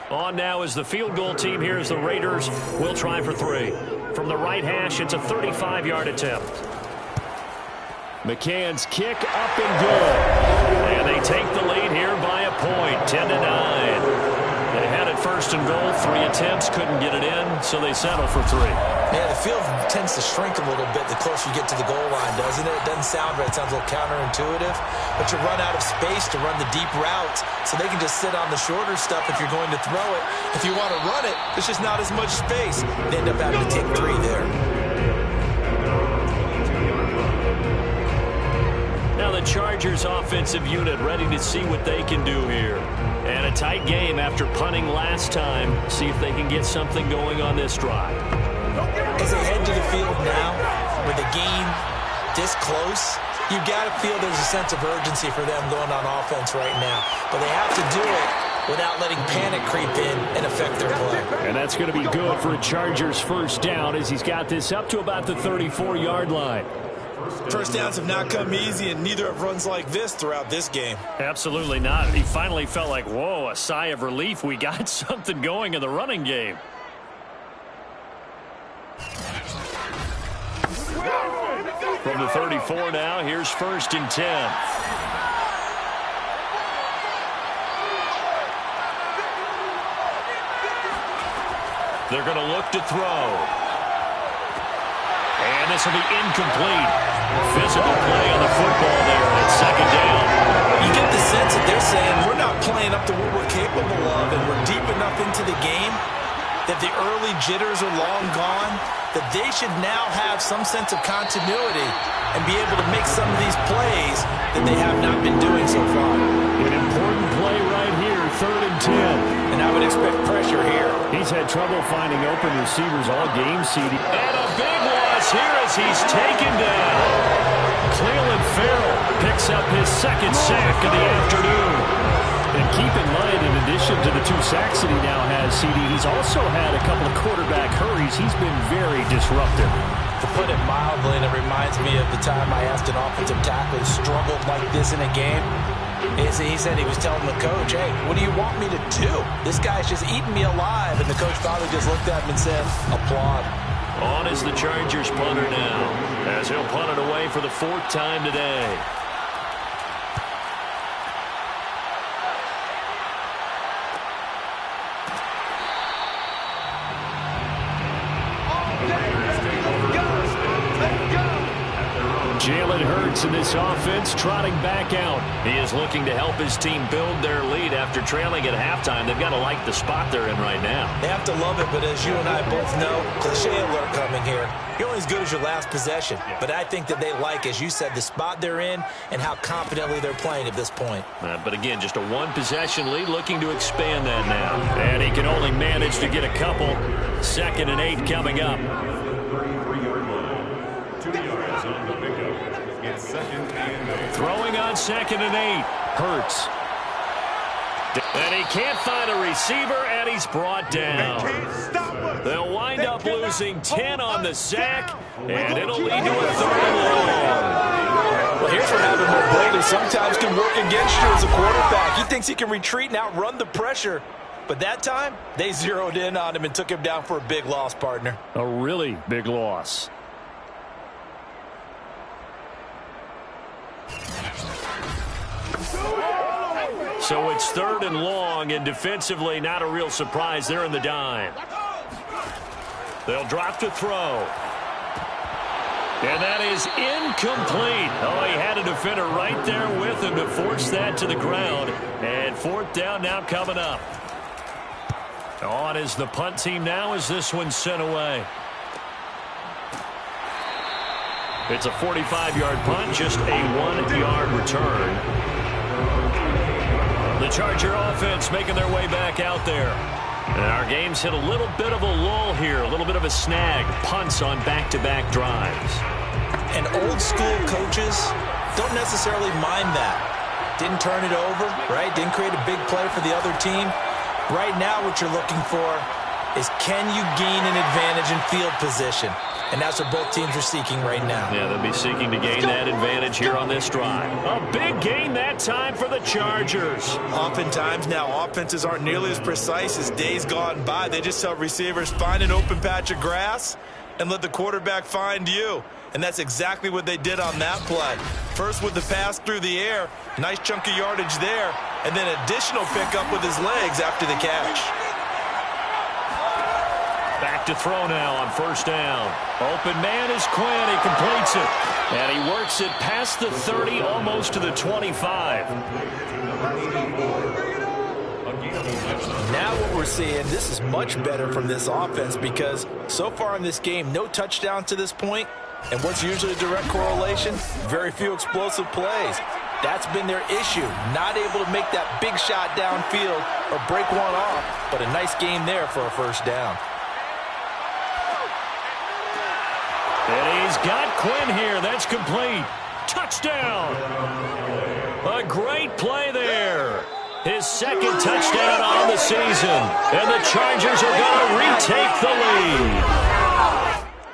On now is the field goal team here as the Raiders will try for 3. From the right hash, it's a 35-yard attempt. McCann's kick up and good. And they take the lead here by a point, 10-9. They had it 1st first and goal. 3 attempts, couldn't get it in, so they settle for 3. Yeah, the field tends to shrink a little bit the closer you get to the goal line, doesn't it? It doesn't sound right. It sounds a little counterintuitive. But you run out of space to run the deep routes, so they can just sit on the shorter stuff if you're going to throw it. If you want to run it, there's just not as much space. They end up having to take 3 there. Now the Chargers offensive unit ready to see what they can do here. And a tight game after punting last time. See if they can get something going on this drive. As they head to the field now, with a game this close, you got to feel there's a sense of urgency for them going on offense right now. But they have to do it without letting panic creep in and affect their play. And that's going to be good for a Chargers first down as he's got this up to about the 34-yard line. First downs have not come easy, and neither have runs like this throughout this game. Absolutely not. He finally felt like, whoa, a sigh of relief. We got something going in the running game. From the 34 now, here's 1st and 10. They're going to look to throw. And this will be incomplete. Physical play on the football there, and it's 2nd down. You get the sense that they're saying we're not playing up to what we're capable of, and we're deep enough into the game that the early jitters are long gone, that they should now have some sense of continuity and be able to make some of these plays that they have not been doing so far. An important play right here, 3rd and 10. And I would expect pressure here. He's had trouble finding open receivers all game, CD. And a big loss here as he's taken down. Clelin Ferrell picks up his 2nd sack of the afternoon. And keep in mind, in addition to the 2 sacks that he now has, CD, he's also had a couple of quarterback hurries. He's been very disruptive. To put it mildly, and it reminds me of the time I asked an offensive tackle who struggled like this in a game. He said he was telling the coach, hey, what do you want me to do? This guy's just eating me alive. And the coach probably just looked at him and said, applaud. On is the Chargers punter now, as he'll punt it away for the 4th time today. Jalen Hurts in this offense trotting back out. He is looking to help his team build their lead after trailing at halftime. They've got to like the spot they're in right now. They have to love it, but as you and I both know, cliche alert coming here. You're only as good as your last possession. But I think that they like, as you said, the spot they're in and how confidently they're playing at this point. But again, just a 1-possession lead, looking to expand that now. And he can only manage to get a couple. 2nd and 8 coming up. 2 yards on the pickup. It's 2nd and 8. Throwing on 2nd and 8. Hurts. And he can't find a receiver, and he's brought down. They'll wind up losing 10 on the sack, and it'll lead to a 3rd and long. Well, here's where having mobility sometimes can work against you as a quarterback. He thinks he can retreat and outrun the pressure. But that time, they zeroed in on him and took him down for a big loss, partner. A really big loss. So it's 3rd and long, and defensively not a real surprise. They're in the dime. They'll drop to throw. And that is incomplete. Oh, he had a defender right there with him to force that to the ground. And 4th down now coming up. On is the punt team now as this one's sent away. It's a 45-yard punt, just a 1-yard return. The Charger offense making their way back out there. And our game's hit a little bit of a lull here, a little bit of a snag. Punts on back-to-back drives. And old school coaches don't necessarily mind that. Didn't turn it over, right? Didn't create a big play for the other team. Right now what you're looking for is can you gain an advantage in field position? And that's what both teams are seeking right now. Yeah, they'll be seeking to gain that advantage here on this drive. A big gain that time for the Chargers. Oftentimes now, offenses aren't nearly as precise as days gone by. They just tell receivers, find an open patch of grass and let the quarterback find you. And that's exactly what they did on that play. First with the pass through the air, nice chunk of yardage there, and then additional pickup with his legs after the catch. to throw now on first down. Open man is Quinn. He completes it. And he works it past the 30, almost to the 25. Now what we're seeing, this is much better from this offense because so far in this game, no touchdown to this point. And what's usually a direct correlation? Very few explosive plays. That's been their issue. Not able to make that big shot downfield or break one off. But a nice game there for a first down. And he's got Quinn here. That's complete. Touchdown. A great play there. His second touchdown on the season. And the Chargers are going to retake the lead.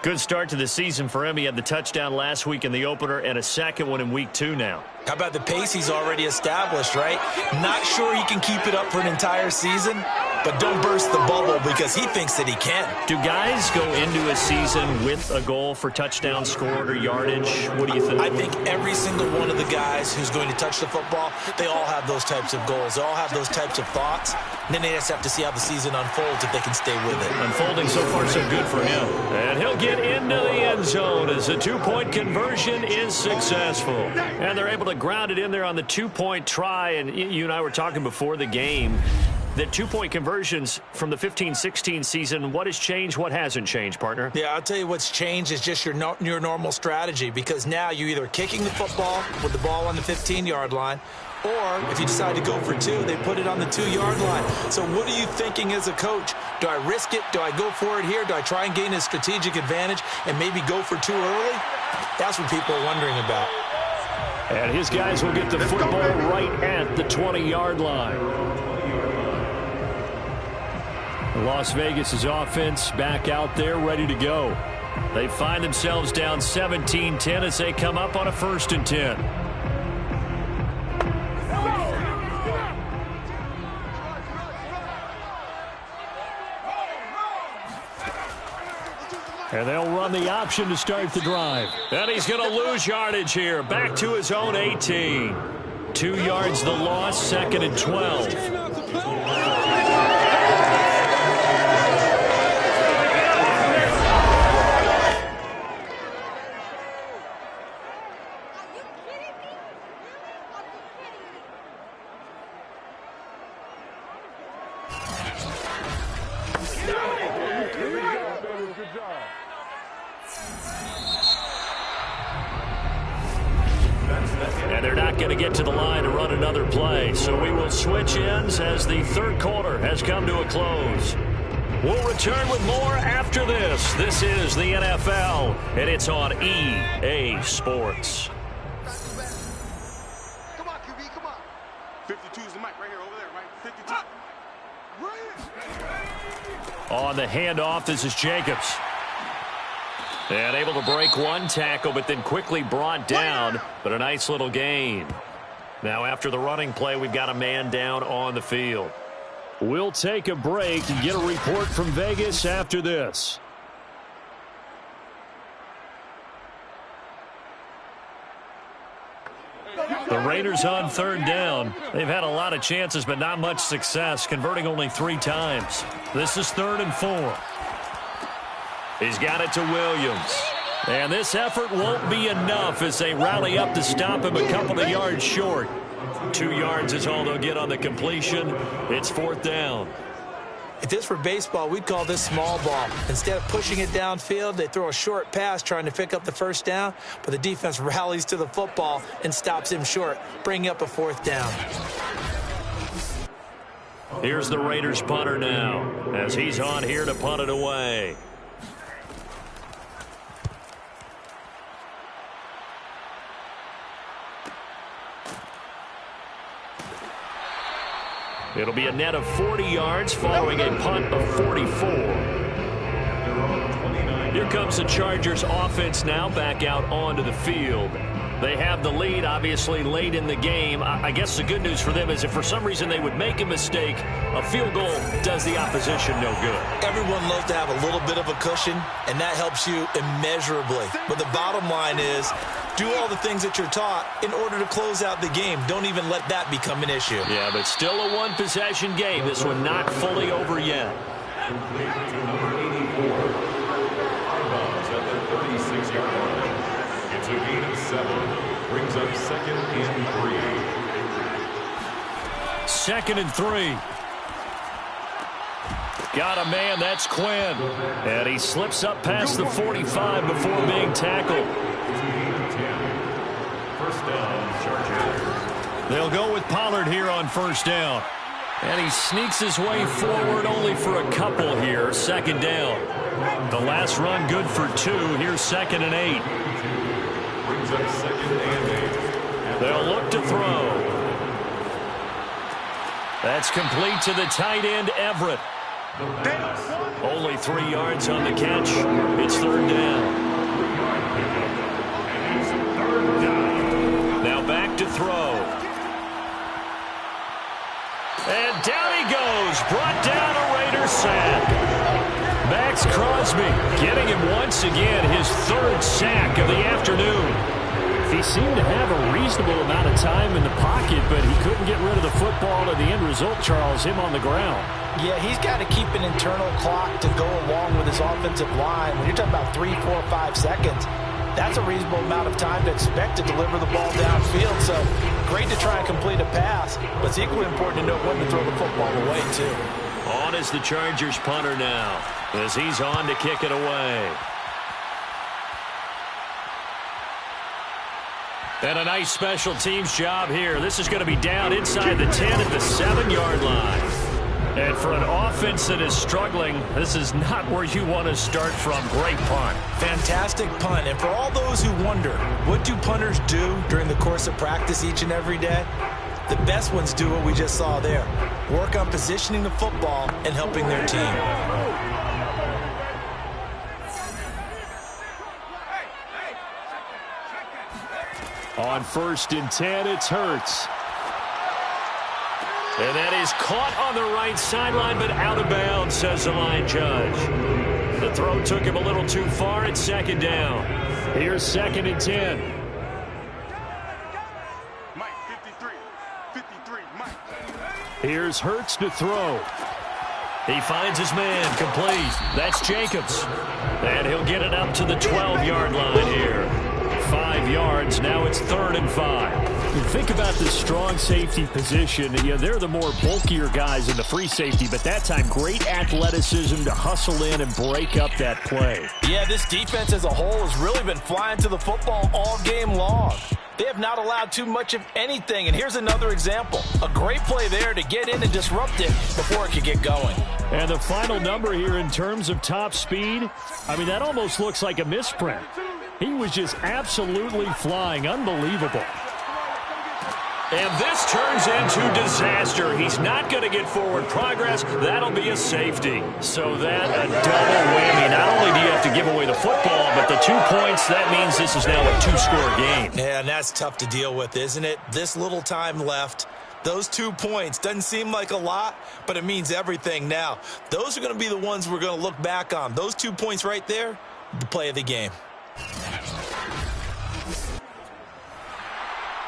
Good start to the season for him. He had the touchdown last week in the opener and a second one in week 2 now. How about the pace he's already established, right? Not sure he can keep it up for an entire season, but don't burst the bubble because he thinks that he can. Do guys go into a season with a goal for touchdown scored or yardage? What do you think? I think every single one of the guys who's going to touch the football, they all have those types of goals. They all have those types of thoughts. And then they just have to see how the season unfolds if they can stay with it. Unfolding so far so good for him. And he'll get into the end zone as the 2-point conversion is successful. And they're able to ground it in there on the 2-point try. And you and I were talking before the game that 2-point conversions from the 15-16 season, what has changed, what hasn't changed, partner? Yeah, I'll tell you what's changed is just your normal strategy, because now you're either kicking the football with the ball on the 15-yard line, or if you decide to go for 2, they put it on the 2-yard line. So what are you thinking as a coach? Do I risk it? Do I go for it here? Do I try and gain a strategic advantage and maybe go for 2 early? That's what people are wondering about. And his guys will get the football right at the 20-yard line. Las Vegas' offense back out there ready to go. They find themselves down 17-10 as they come up on a 1st and 10. And they'll run the option to start the drive. And he's going to lose yardage here. Back to his own 18. 2 yards the loss, 2nd and 12. And they're not going to get to the line to run another play. So we will switch ends as the 3rd quarter has come to a close. We'll return with more after this. This is the NFL, and it's on EA Sports. Come on, QB, come on. 52 is the mic right here, over there, right? 52. On the handoff, this is Jacobs. And able to break one tackle, but then quickly brought down. But a nice little gain. Now after the running play, we've got a man down on the field. We'll take a break and get a report from Vegas after this. The Raiders on 3rd down. They've had a lot of chances, but not much success, converting only 3 times. This is 3rd and 4. He's got it to Williams. And this effort won't be enough as they rally up to stop him a couple of yards short. 2 yards is all they'll get on the completion. It's 4th down. If this were baseball, we'd call this small ball. Instead of pushing it downfield, they throw a short pass trying to pick up the 1st down, but the defense rallies to the football and stops him short, bringing up a 4th down. Here's the Raiders punter now as he's on here to punt it away. It'll be a net of 40 yards following a punt of 44. Here comes the Chargers offense now back out onto the field. They have the lead, obviously, late in the game. I guess the good news for them is if for some reason they would make a mistake, a field goal does the opposition no good. Everyone loves to have a little bit of a cushion, and that helps you immeasurably. But the bottom line is, do all the things that you're taught in order to close out the game. Don't even let that become an issue. Yeah, but still a 1-possession game. This one not fully over yet. Number 84. 7 brings up 2nd and 3. 2nd and 3. Got a man, that's Quinn. And he slips up past the 45 before being tackled. First down, Chargers. They'll go with Pollard here on first down. And he sneaks his way forward only for a couple here. 2nd down. The last run good for 2. Here's 2nd and 8. Brings up 2nd and 8. They'll look to throw. That's complete to the tight end, Everett. Only 3 yards on the catch. It's 3rd down. Now back to throw. And down he goes. Brought down a Raider sack. Max Crosby getting him once again his 3rd sack of the afternoon. He seemed to have a reasonable amount of time in the pocket, but he couldn't get rid of the football, and the end result, Charles, him on the ground. Yeah, he's got to keep an internal clock to go along with his offensive line. When you're talking about 3, 4, 5 seconds, that's a reasonable amount of time to expect to deliver the ball downfield. So great to try and complete a pass, but it's equally important to know when to throw the football away, too. On is the Chargers punter now, as he's on to kick it away. And a nice special teams job here. This is going to be down inside the 10 at the 7-yard line. And for an offense that is struggling, this is not where you want to start from. Great punt. Fantastic punt. And for all those who wonder, what do punters do during the course of practice each and every day? The best ones do what we just saw there. Work on positioning the football and helping their team. On 1st and 10, it's Hurts. And that is caught on the right sideline, but out of bounds, says the line judge. The throw took him a little too far. It's 2nd down. Here's 2nd and 10. Mike, 53, Mike. Here's Hurts to throw. He finds his man, complete. That's Jacobs. And he'll get it up to the 12-yard line here. 5 yards. Now it's 3rd and 5. You think about the strong safety position. They're the more bulkier guys in the free safety, but that time great athleticism to hustle in and break up that play. Yeah, this defense as a whole has really been flying to the football all game long. They have not allowed too much of anything, and here's another example. A great play there to get in and disrupt it before it could get going. And the final number here in terms of top speed, that almost looks like a misprint. He was just absolutely flying. Unbelievable. And this turns into disaster. He's not going to get forward progress. That'll be a safety. So that a double whammy. Not only do you have to give away the football, but the 2 points, that means this is now a 2-score game. Yeah, and that's tough to deal with, isn't it? This little time left. Those 2 points doesn't seem like a lot, but it means everything now. Those are going to be the ones we're going to look back on. Those 2 points right there, the play of the game.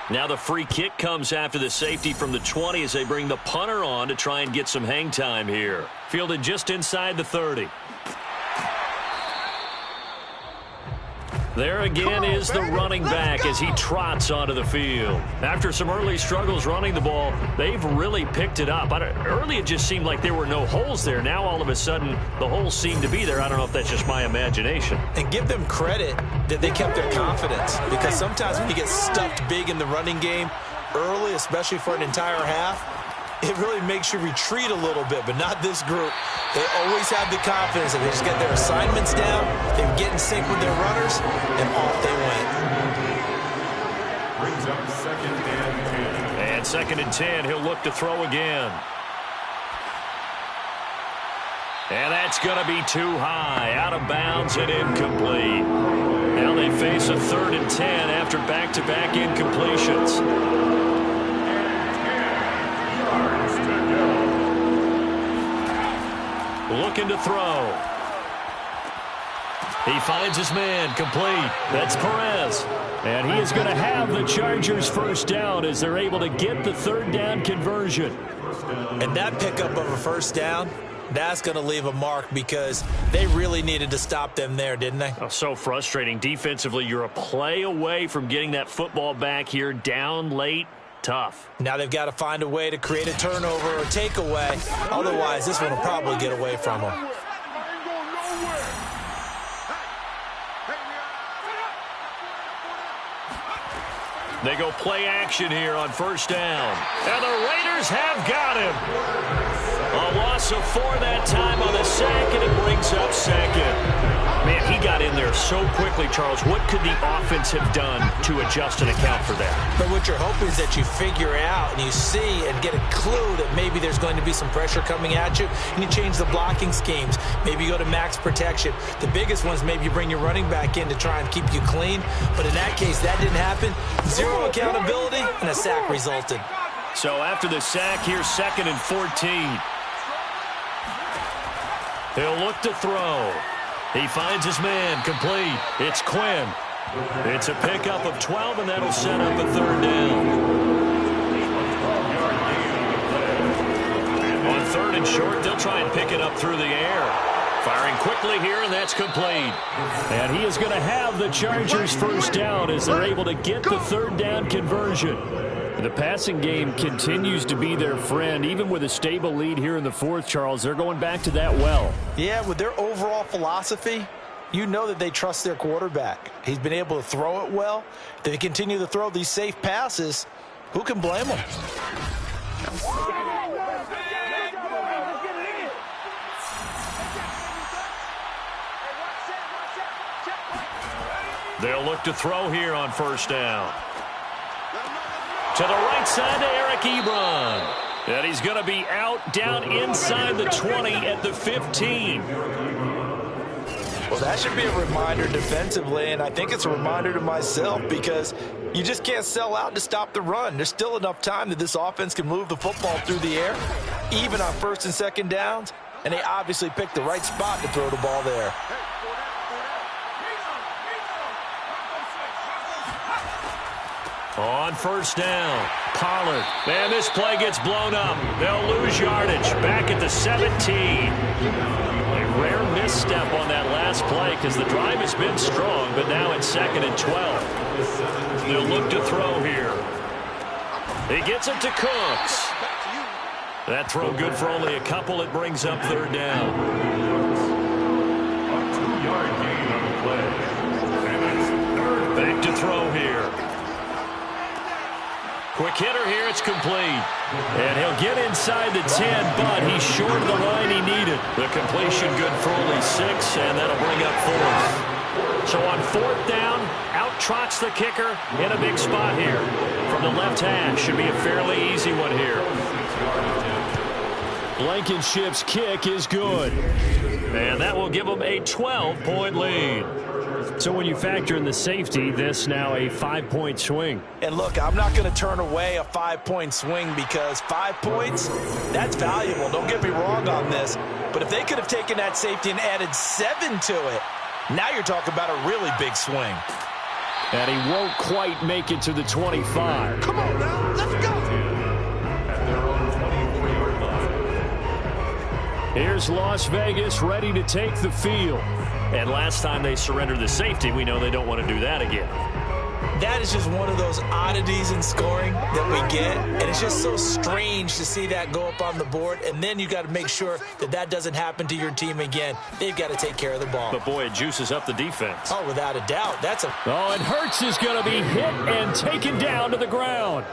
Now the free kick comes after the safety from the 20 as they bring the punter on to try and get some hang time here. Fielded just inside the 30. There again is the running back as he trots onto the field. After some early struggles running the ball, they've really picked it up. Early it just seemed like there were no holes there. Now all of a sudden the holes seem to be there. I don't know if that's just my imagination. And give them credit that they kept their confidence, because sometimes when you get stuffed big in the running game early, especially for an entire half, it really makes you retreat a little bit, but not this group. They always have the confidence that they just get their assignments down, they get in sync with their runners, and off they went. Brings up 2nd and 10. And 2nd and 10, he'll look to throw again. And that's going to be too high, out of bounds and incomplete. Now they face a 3rd and 10 after back-to-back incompletions. Looking to throw. He finds his man, complete. That's Perez. And he is going to have the Chargers first down as they're able to get the 3rd down conversion. And that pickup of a first down That's going to leave a mark because they really needed to stop them there, didn't they? Oh, so frustrating. Defensively, you're a play away from getting that football back here, down late. Tough. Now they've got to find a way to create a turnover or takeaway. Otherwise, this one will probably get away from them. They go play action here on first down. And the Raiders have got him. A loss of 4 that time on the sack, and it brings up second. Man, he got in there so quickly, Charles. What could the offense have done to adjust and account for that? But what you're hoping is that you figure out and you see and get a clue that maybe there's going to be some pressure coming at you, and you change the blocking schemes. Maybe you go to max protection. The biggest one is maybe you bring your running back in to try and keep you clean. But in that case, that didn't happen. Zero accountability, and a sack resulted. So after the sack, here's 2nd and 14. He'll look to throw. He finds his man, complete. It's Quinn. It's a pickup of 12, and that'll set up a 3rd down. On 3rd and short, they'll try and pick it up through the air. Firing quickly here, and that's complete. And he is going to have the Chargers' first down as they're able to get the 3rd down conversion. The passing game continues to be their friend. Even with a stable lead here in the 4th, Charles, they're going back to that well. Yeah, with their overall philosophy, you know that they trust their quarterback. He's been able to throw it well. They continue to throw these safe passes. Who can blame them? They'll look to throw here on first down. To the right side to Eric Ebron. And he's going to be out down inside the 20 at the 15. Well, that should be a reminder defensively, and I think it's a reminder to myself because you just can't sell out to stop the run. There's still enough time that this offense can move the football through the air, even on 1st and 2nd downs, and they obviously picked the right spot to throw the ball there. On first down, Pollard. And this play gets blown up. They'll lose yardage back at the 17. A rare misstep on that last play because the drive has been strong, but now it's 2nd and 12. They'll look to throw here. He gets it to Cooks. That throw good for only a couple. It brings up 3rd down. A 2-yard gain on the play. And it's 3rd. Back to throw here. Quick hitter here, it's complete. And he'll get inside the 10, but he's short of the line he needed. The completion good for only 6, and that'll bring up 4th. So on 4th down, out trots the kicker in a big spot here. From the left hash, should be a fairly easy one here. Blankenship's kick is good. And that will give them a 12-point lead. So when you factor in the safety, this now a 5-point swing. And look, I'm not going to turn away a 5-point swing because 5 points, that's valuable. Don't get me wrong on this. But if they could have taken that safety and added 7 to it, now you're talking about a really big swing. And he won't quite make it to the 25. Come on now, let's go. At their own 24-yard line. Here's Las Vegas ready to take the field. And last time they surrendered the safety, we know they don't want to do that again. That is just one of those oddities in scoring that we get, and it's just so strange to see that go up on the board, and then you got to make sure that that doesn't happen to your team again. They've got to take care of the ball. But boy, it juices up the defense. Oh, without a doubt. Oh, and Hurts is going to be hit and taken down to the ground.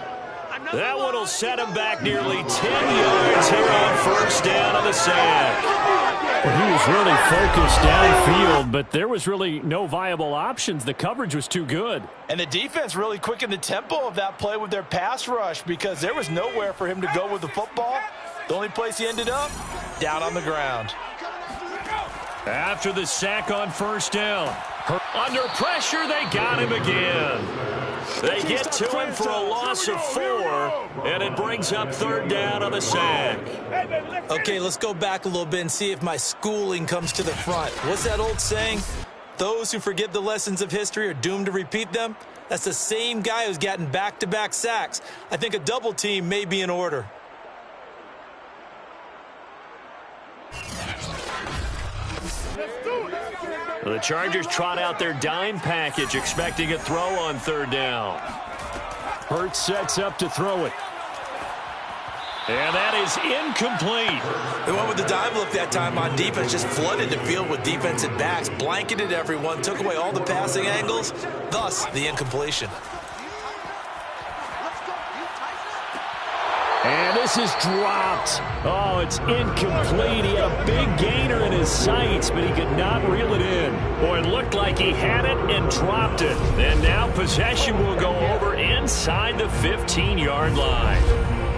That one will set him back nearly 10 yards here on first down on the sack. Well, he was really focused downfield, but there was really no viable options. The coverage was too good. And the defense really quickened the tempo of that play with their pass rush because there was nowhere for him to go with the football. The only place he ended up, down on the ground. After the sack on first down, under pressure, they got him again. They get to him for a loss of 4, and it brings up third down on the sack. Okay, let's go back a little bit and see if my schooling comes to the front. What's that old saying? Those who forget the lessons of history are doomed to repeat them. That's the same guy who's gotten back-to-back sacks. I think a double team may be in order. The Chargers trot out their dime package, expecting a throw on third down. Hurts sets up to throw it. And that is incomplete. They went with the dime look that time on defense, just flooded the field with defensive backs, blanketed everyone, took away all the passing angles, thus the incompletion. And this is dropped. Oh, it's incomplete. He had a big gainer in his sights, but he could not reel it in. Boy, it looked like he had it and dropped it. And now possession will go over inside the 15-yard line.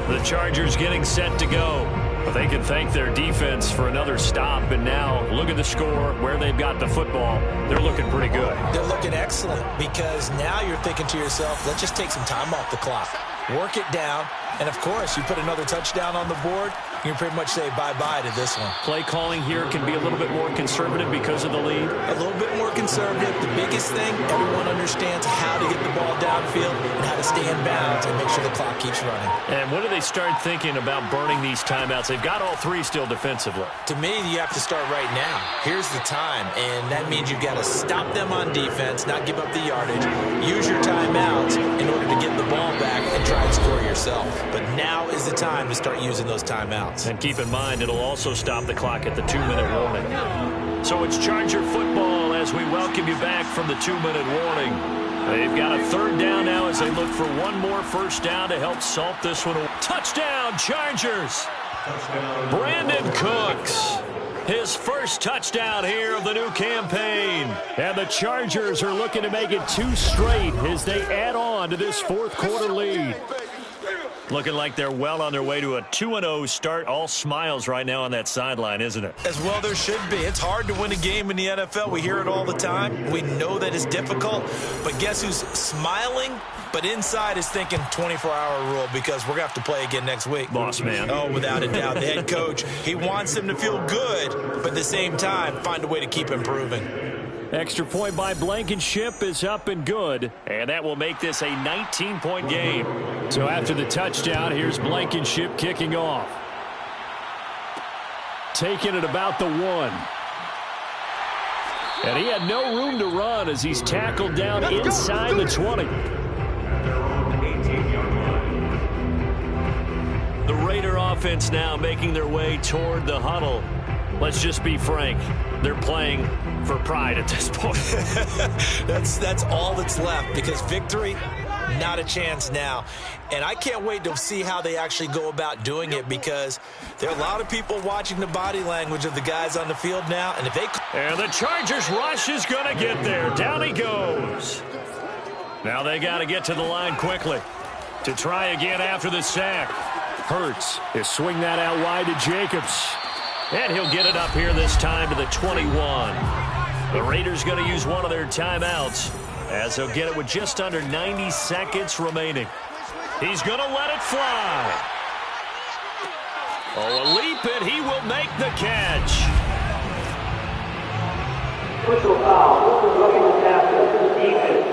The Chargers getting set to go. But they can thank their defense for another stop. And now, look at the score, where they've got the football. They're looking pretty good. They're looking excellent because now you're thinking to yourself, let's just take some time off the clock. Work it down. And, of course, you put another touchdown on the board, you can pretty much say bye-bye to this one. Play calling here can be a little bit more conservative because of the lead. A little bit more conservative. The biggest thing, everyone understands how to get the ball downfield and how to stay in bounds and make sure the clock keeps running. And when do they start thinking about burning these timeouts? They've got all three still defensively. To me, you have to start right now. Here's the time, and that means you've got to stop them on defense, not give up the yardage, use your timeouts in order to get the ball back and try and score yourself. But now is the time to start using those timeouts. And keep in mind, it'll also stop the clock at the 2-minute warning. So it's Charger football as we welcome you back from the 2-minute warning. They've got a third down now as they look for one more first down to help salt this one away. Touchdown, Chargers! Brandon Cooks. His first touchdown here of the new campaign. And the Chargers are looking to make it 2 straight as they add on to this fourth quarter lead. Looking like they're well on their way to a 2-0 start. All smiles right now on that sideline, isn't it? As well there should be. It's hard to win a game in the NFL. We hear it all the time. We know that it's difficult. But guess who's smiling? But inside is thinking 24-hour rule because we're going to have to play again next week. Boss man. Oh, without a doubt. The head coach, he wants them to feel good, but at the same time, find a way to keep improving. Extra point by Blankenship is up and good, and that will make this a 19-point game. So after the touchdown, here's Blankenship kicking off. Taking it about the 1. And he had no room to run as he's tackled down inside the 20. The Raider offense now making their way toward the huddle. Let's just be frank. They're playing for pride at this point. That's all that's left because victory, not a chance now. And I can't wait to see how they actually go about doing it because there are a lot of people watching the body language of the guys on the field now. And if they... And the Chargers rush is going to get there. Down he goes. Now they got to get to the line quickly to try again after the sack. Hurts is swing that out wide to Jacobs. And he'll get it up here this time to the 21. The Raiders going to use one of their timeouts as they'll get it with just under 90 seconds remaining. He's going to let it fly. Oh, a leap, and he will make the catch. Personal foul. This is looking to pass the defense.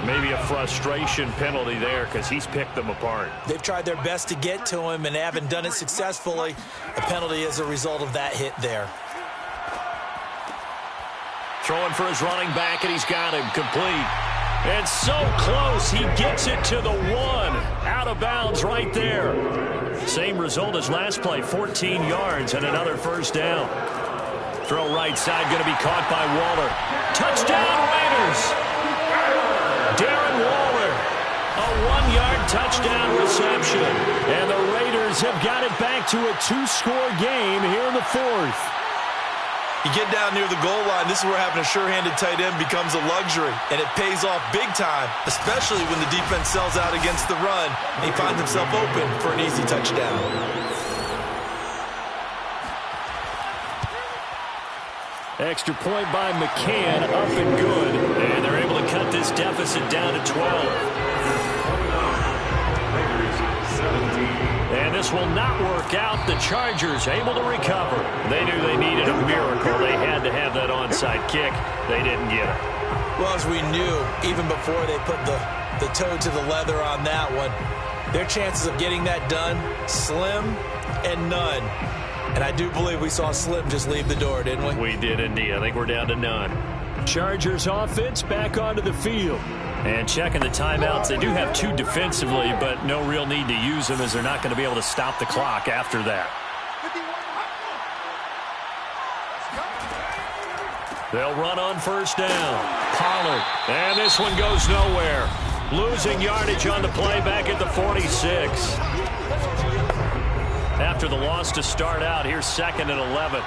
Maybe a frustration penalty there because he's picked them apart. They've tried their best to get to him and haven't done it successfully. A penalty as a result of that hit there. Throwing for his running back, and he's got him complete. And so close, he gets it to the 1. Out of bounds right there. Same result as last play, 14 yards and another first down. Throw right side, going to be caught by Waller. Touchdown, Raiders! Darren Waller, a 1-yard touchdown reception. And the Raiders have got it back to a 2-score game here in the fourth. You get down near the goal line, this is where having a sure-handed tight end becomes a luxury. And it pays off big time, especially when the defense sells out against the run and he finds himself open for an easy touchdown. Extra point by McCann, up and good. And they're able to cut this deficit down to 12. And this will not work out. The Chargers able to recover. They knew they needed a miracle. They had to have that onside kick. They didn't get it. Well, as we knew, even before they put the toe to the leather on that one, their chances of getting that done, slim and none. And I do believe we saw Slim just leave the door, didn't we? We did indeed. I think we're down to none. Chargers offense back onto the field. And checking the timeouts, they do have 2 defensively, but no real need to use them as they're not going to be able to stop the clock after that. They'll run on first down. Pollard. And this one goes nowhere. Losing yardage on the play back at the 46. After the loss to start out, here's 2nd and 11.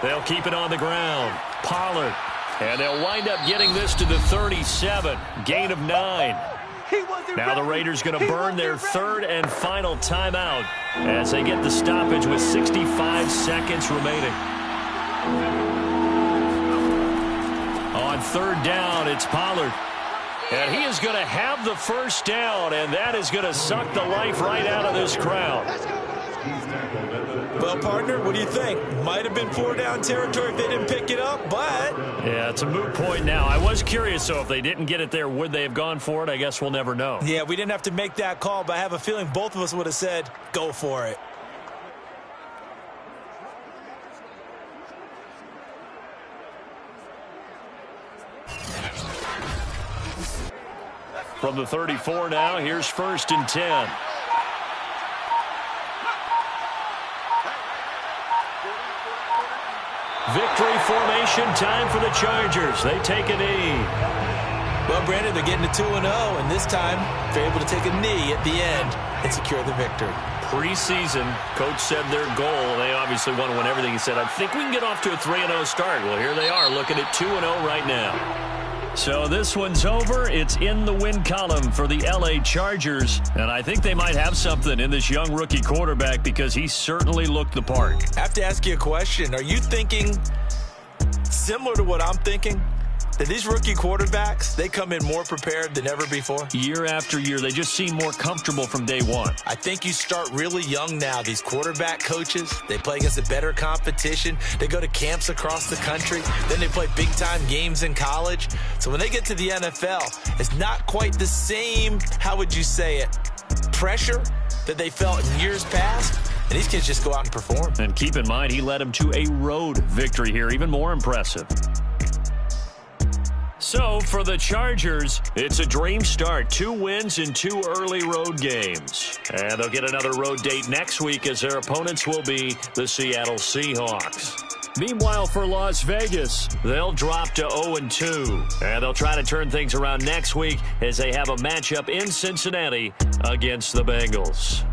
They'll keep it on the ground. Pollard. And they'll wind up getting this to the 37. Gain of 9. Now the Raiders going to burn their 3rd and final timeout as they get the stoppage with 65 seconds remaining. On 3rd down, it's Pollard. And he is going to have the first down, and that is going to suck the life right out of this crowd. Well, partner, what do you think? Might have been 4-down territory if they didn't pick it up, but... Yeah, it's a moot point now. I was curious, so if they didn't get it there, would they have gone for it? I guess we'll never know. Yeah, we didn't have to make that call, but I have a feeling both of us would have said, go for it. From the 34 now, here's 1st and 10. Victory formation time for the Chargers. They take a knee. Well, Brandon, they're getting to 2-0, and this time they're able to take a knee at the end and secure the victory. Preseason, coach said their goal, they obviously want to win everything. He said, I think we can get off to a 3-0 start. Well, here they are looking at 2-0 right now. So this one's over. It's in the win column for the L.A. Chargers. And I think they might have something in this young rookie quarterback because he certainly looked the part. I have to ask you a question. Are you thinking similar to what I'm thinking? That these rookie quarterbacks, they come in more prepared than ever before? Year after year, they just seem more comfortable from day one. I think you start really young now. These quarterback coaches, they play against a better competition. They go to camps across the country. Then they play big-time games in college. So when they get to the NFL, it's not quite the same, how would you say it, pressure that they felt in years past. And these kids just go out and perform. And keep in mind, he led them to a road victory here, even more impressive. So, for the Chargers, it's a dream start. 2 wins in 2 early road games. And they'll get another road date next week as their opponents will be the Seattle Seahawks. Meanwhile, for Las Vegas, they'll drop to 0-2. And they'll try to turn things around next week as they have a matchup in Cincinnati against the Bengals.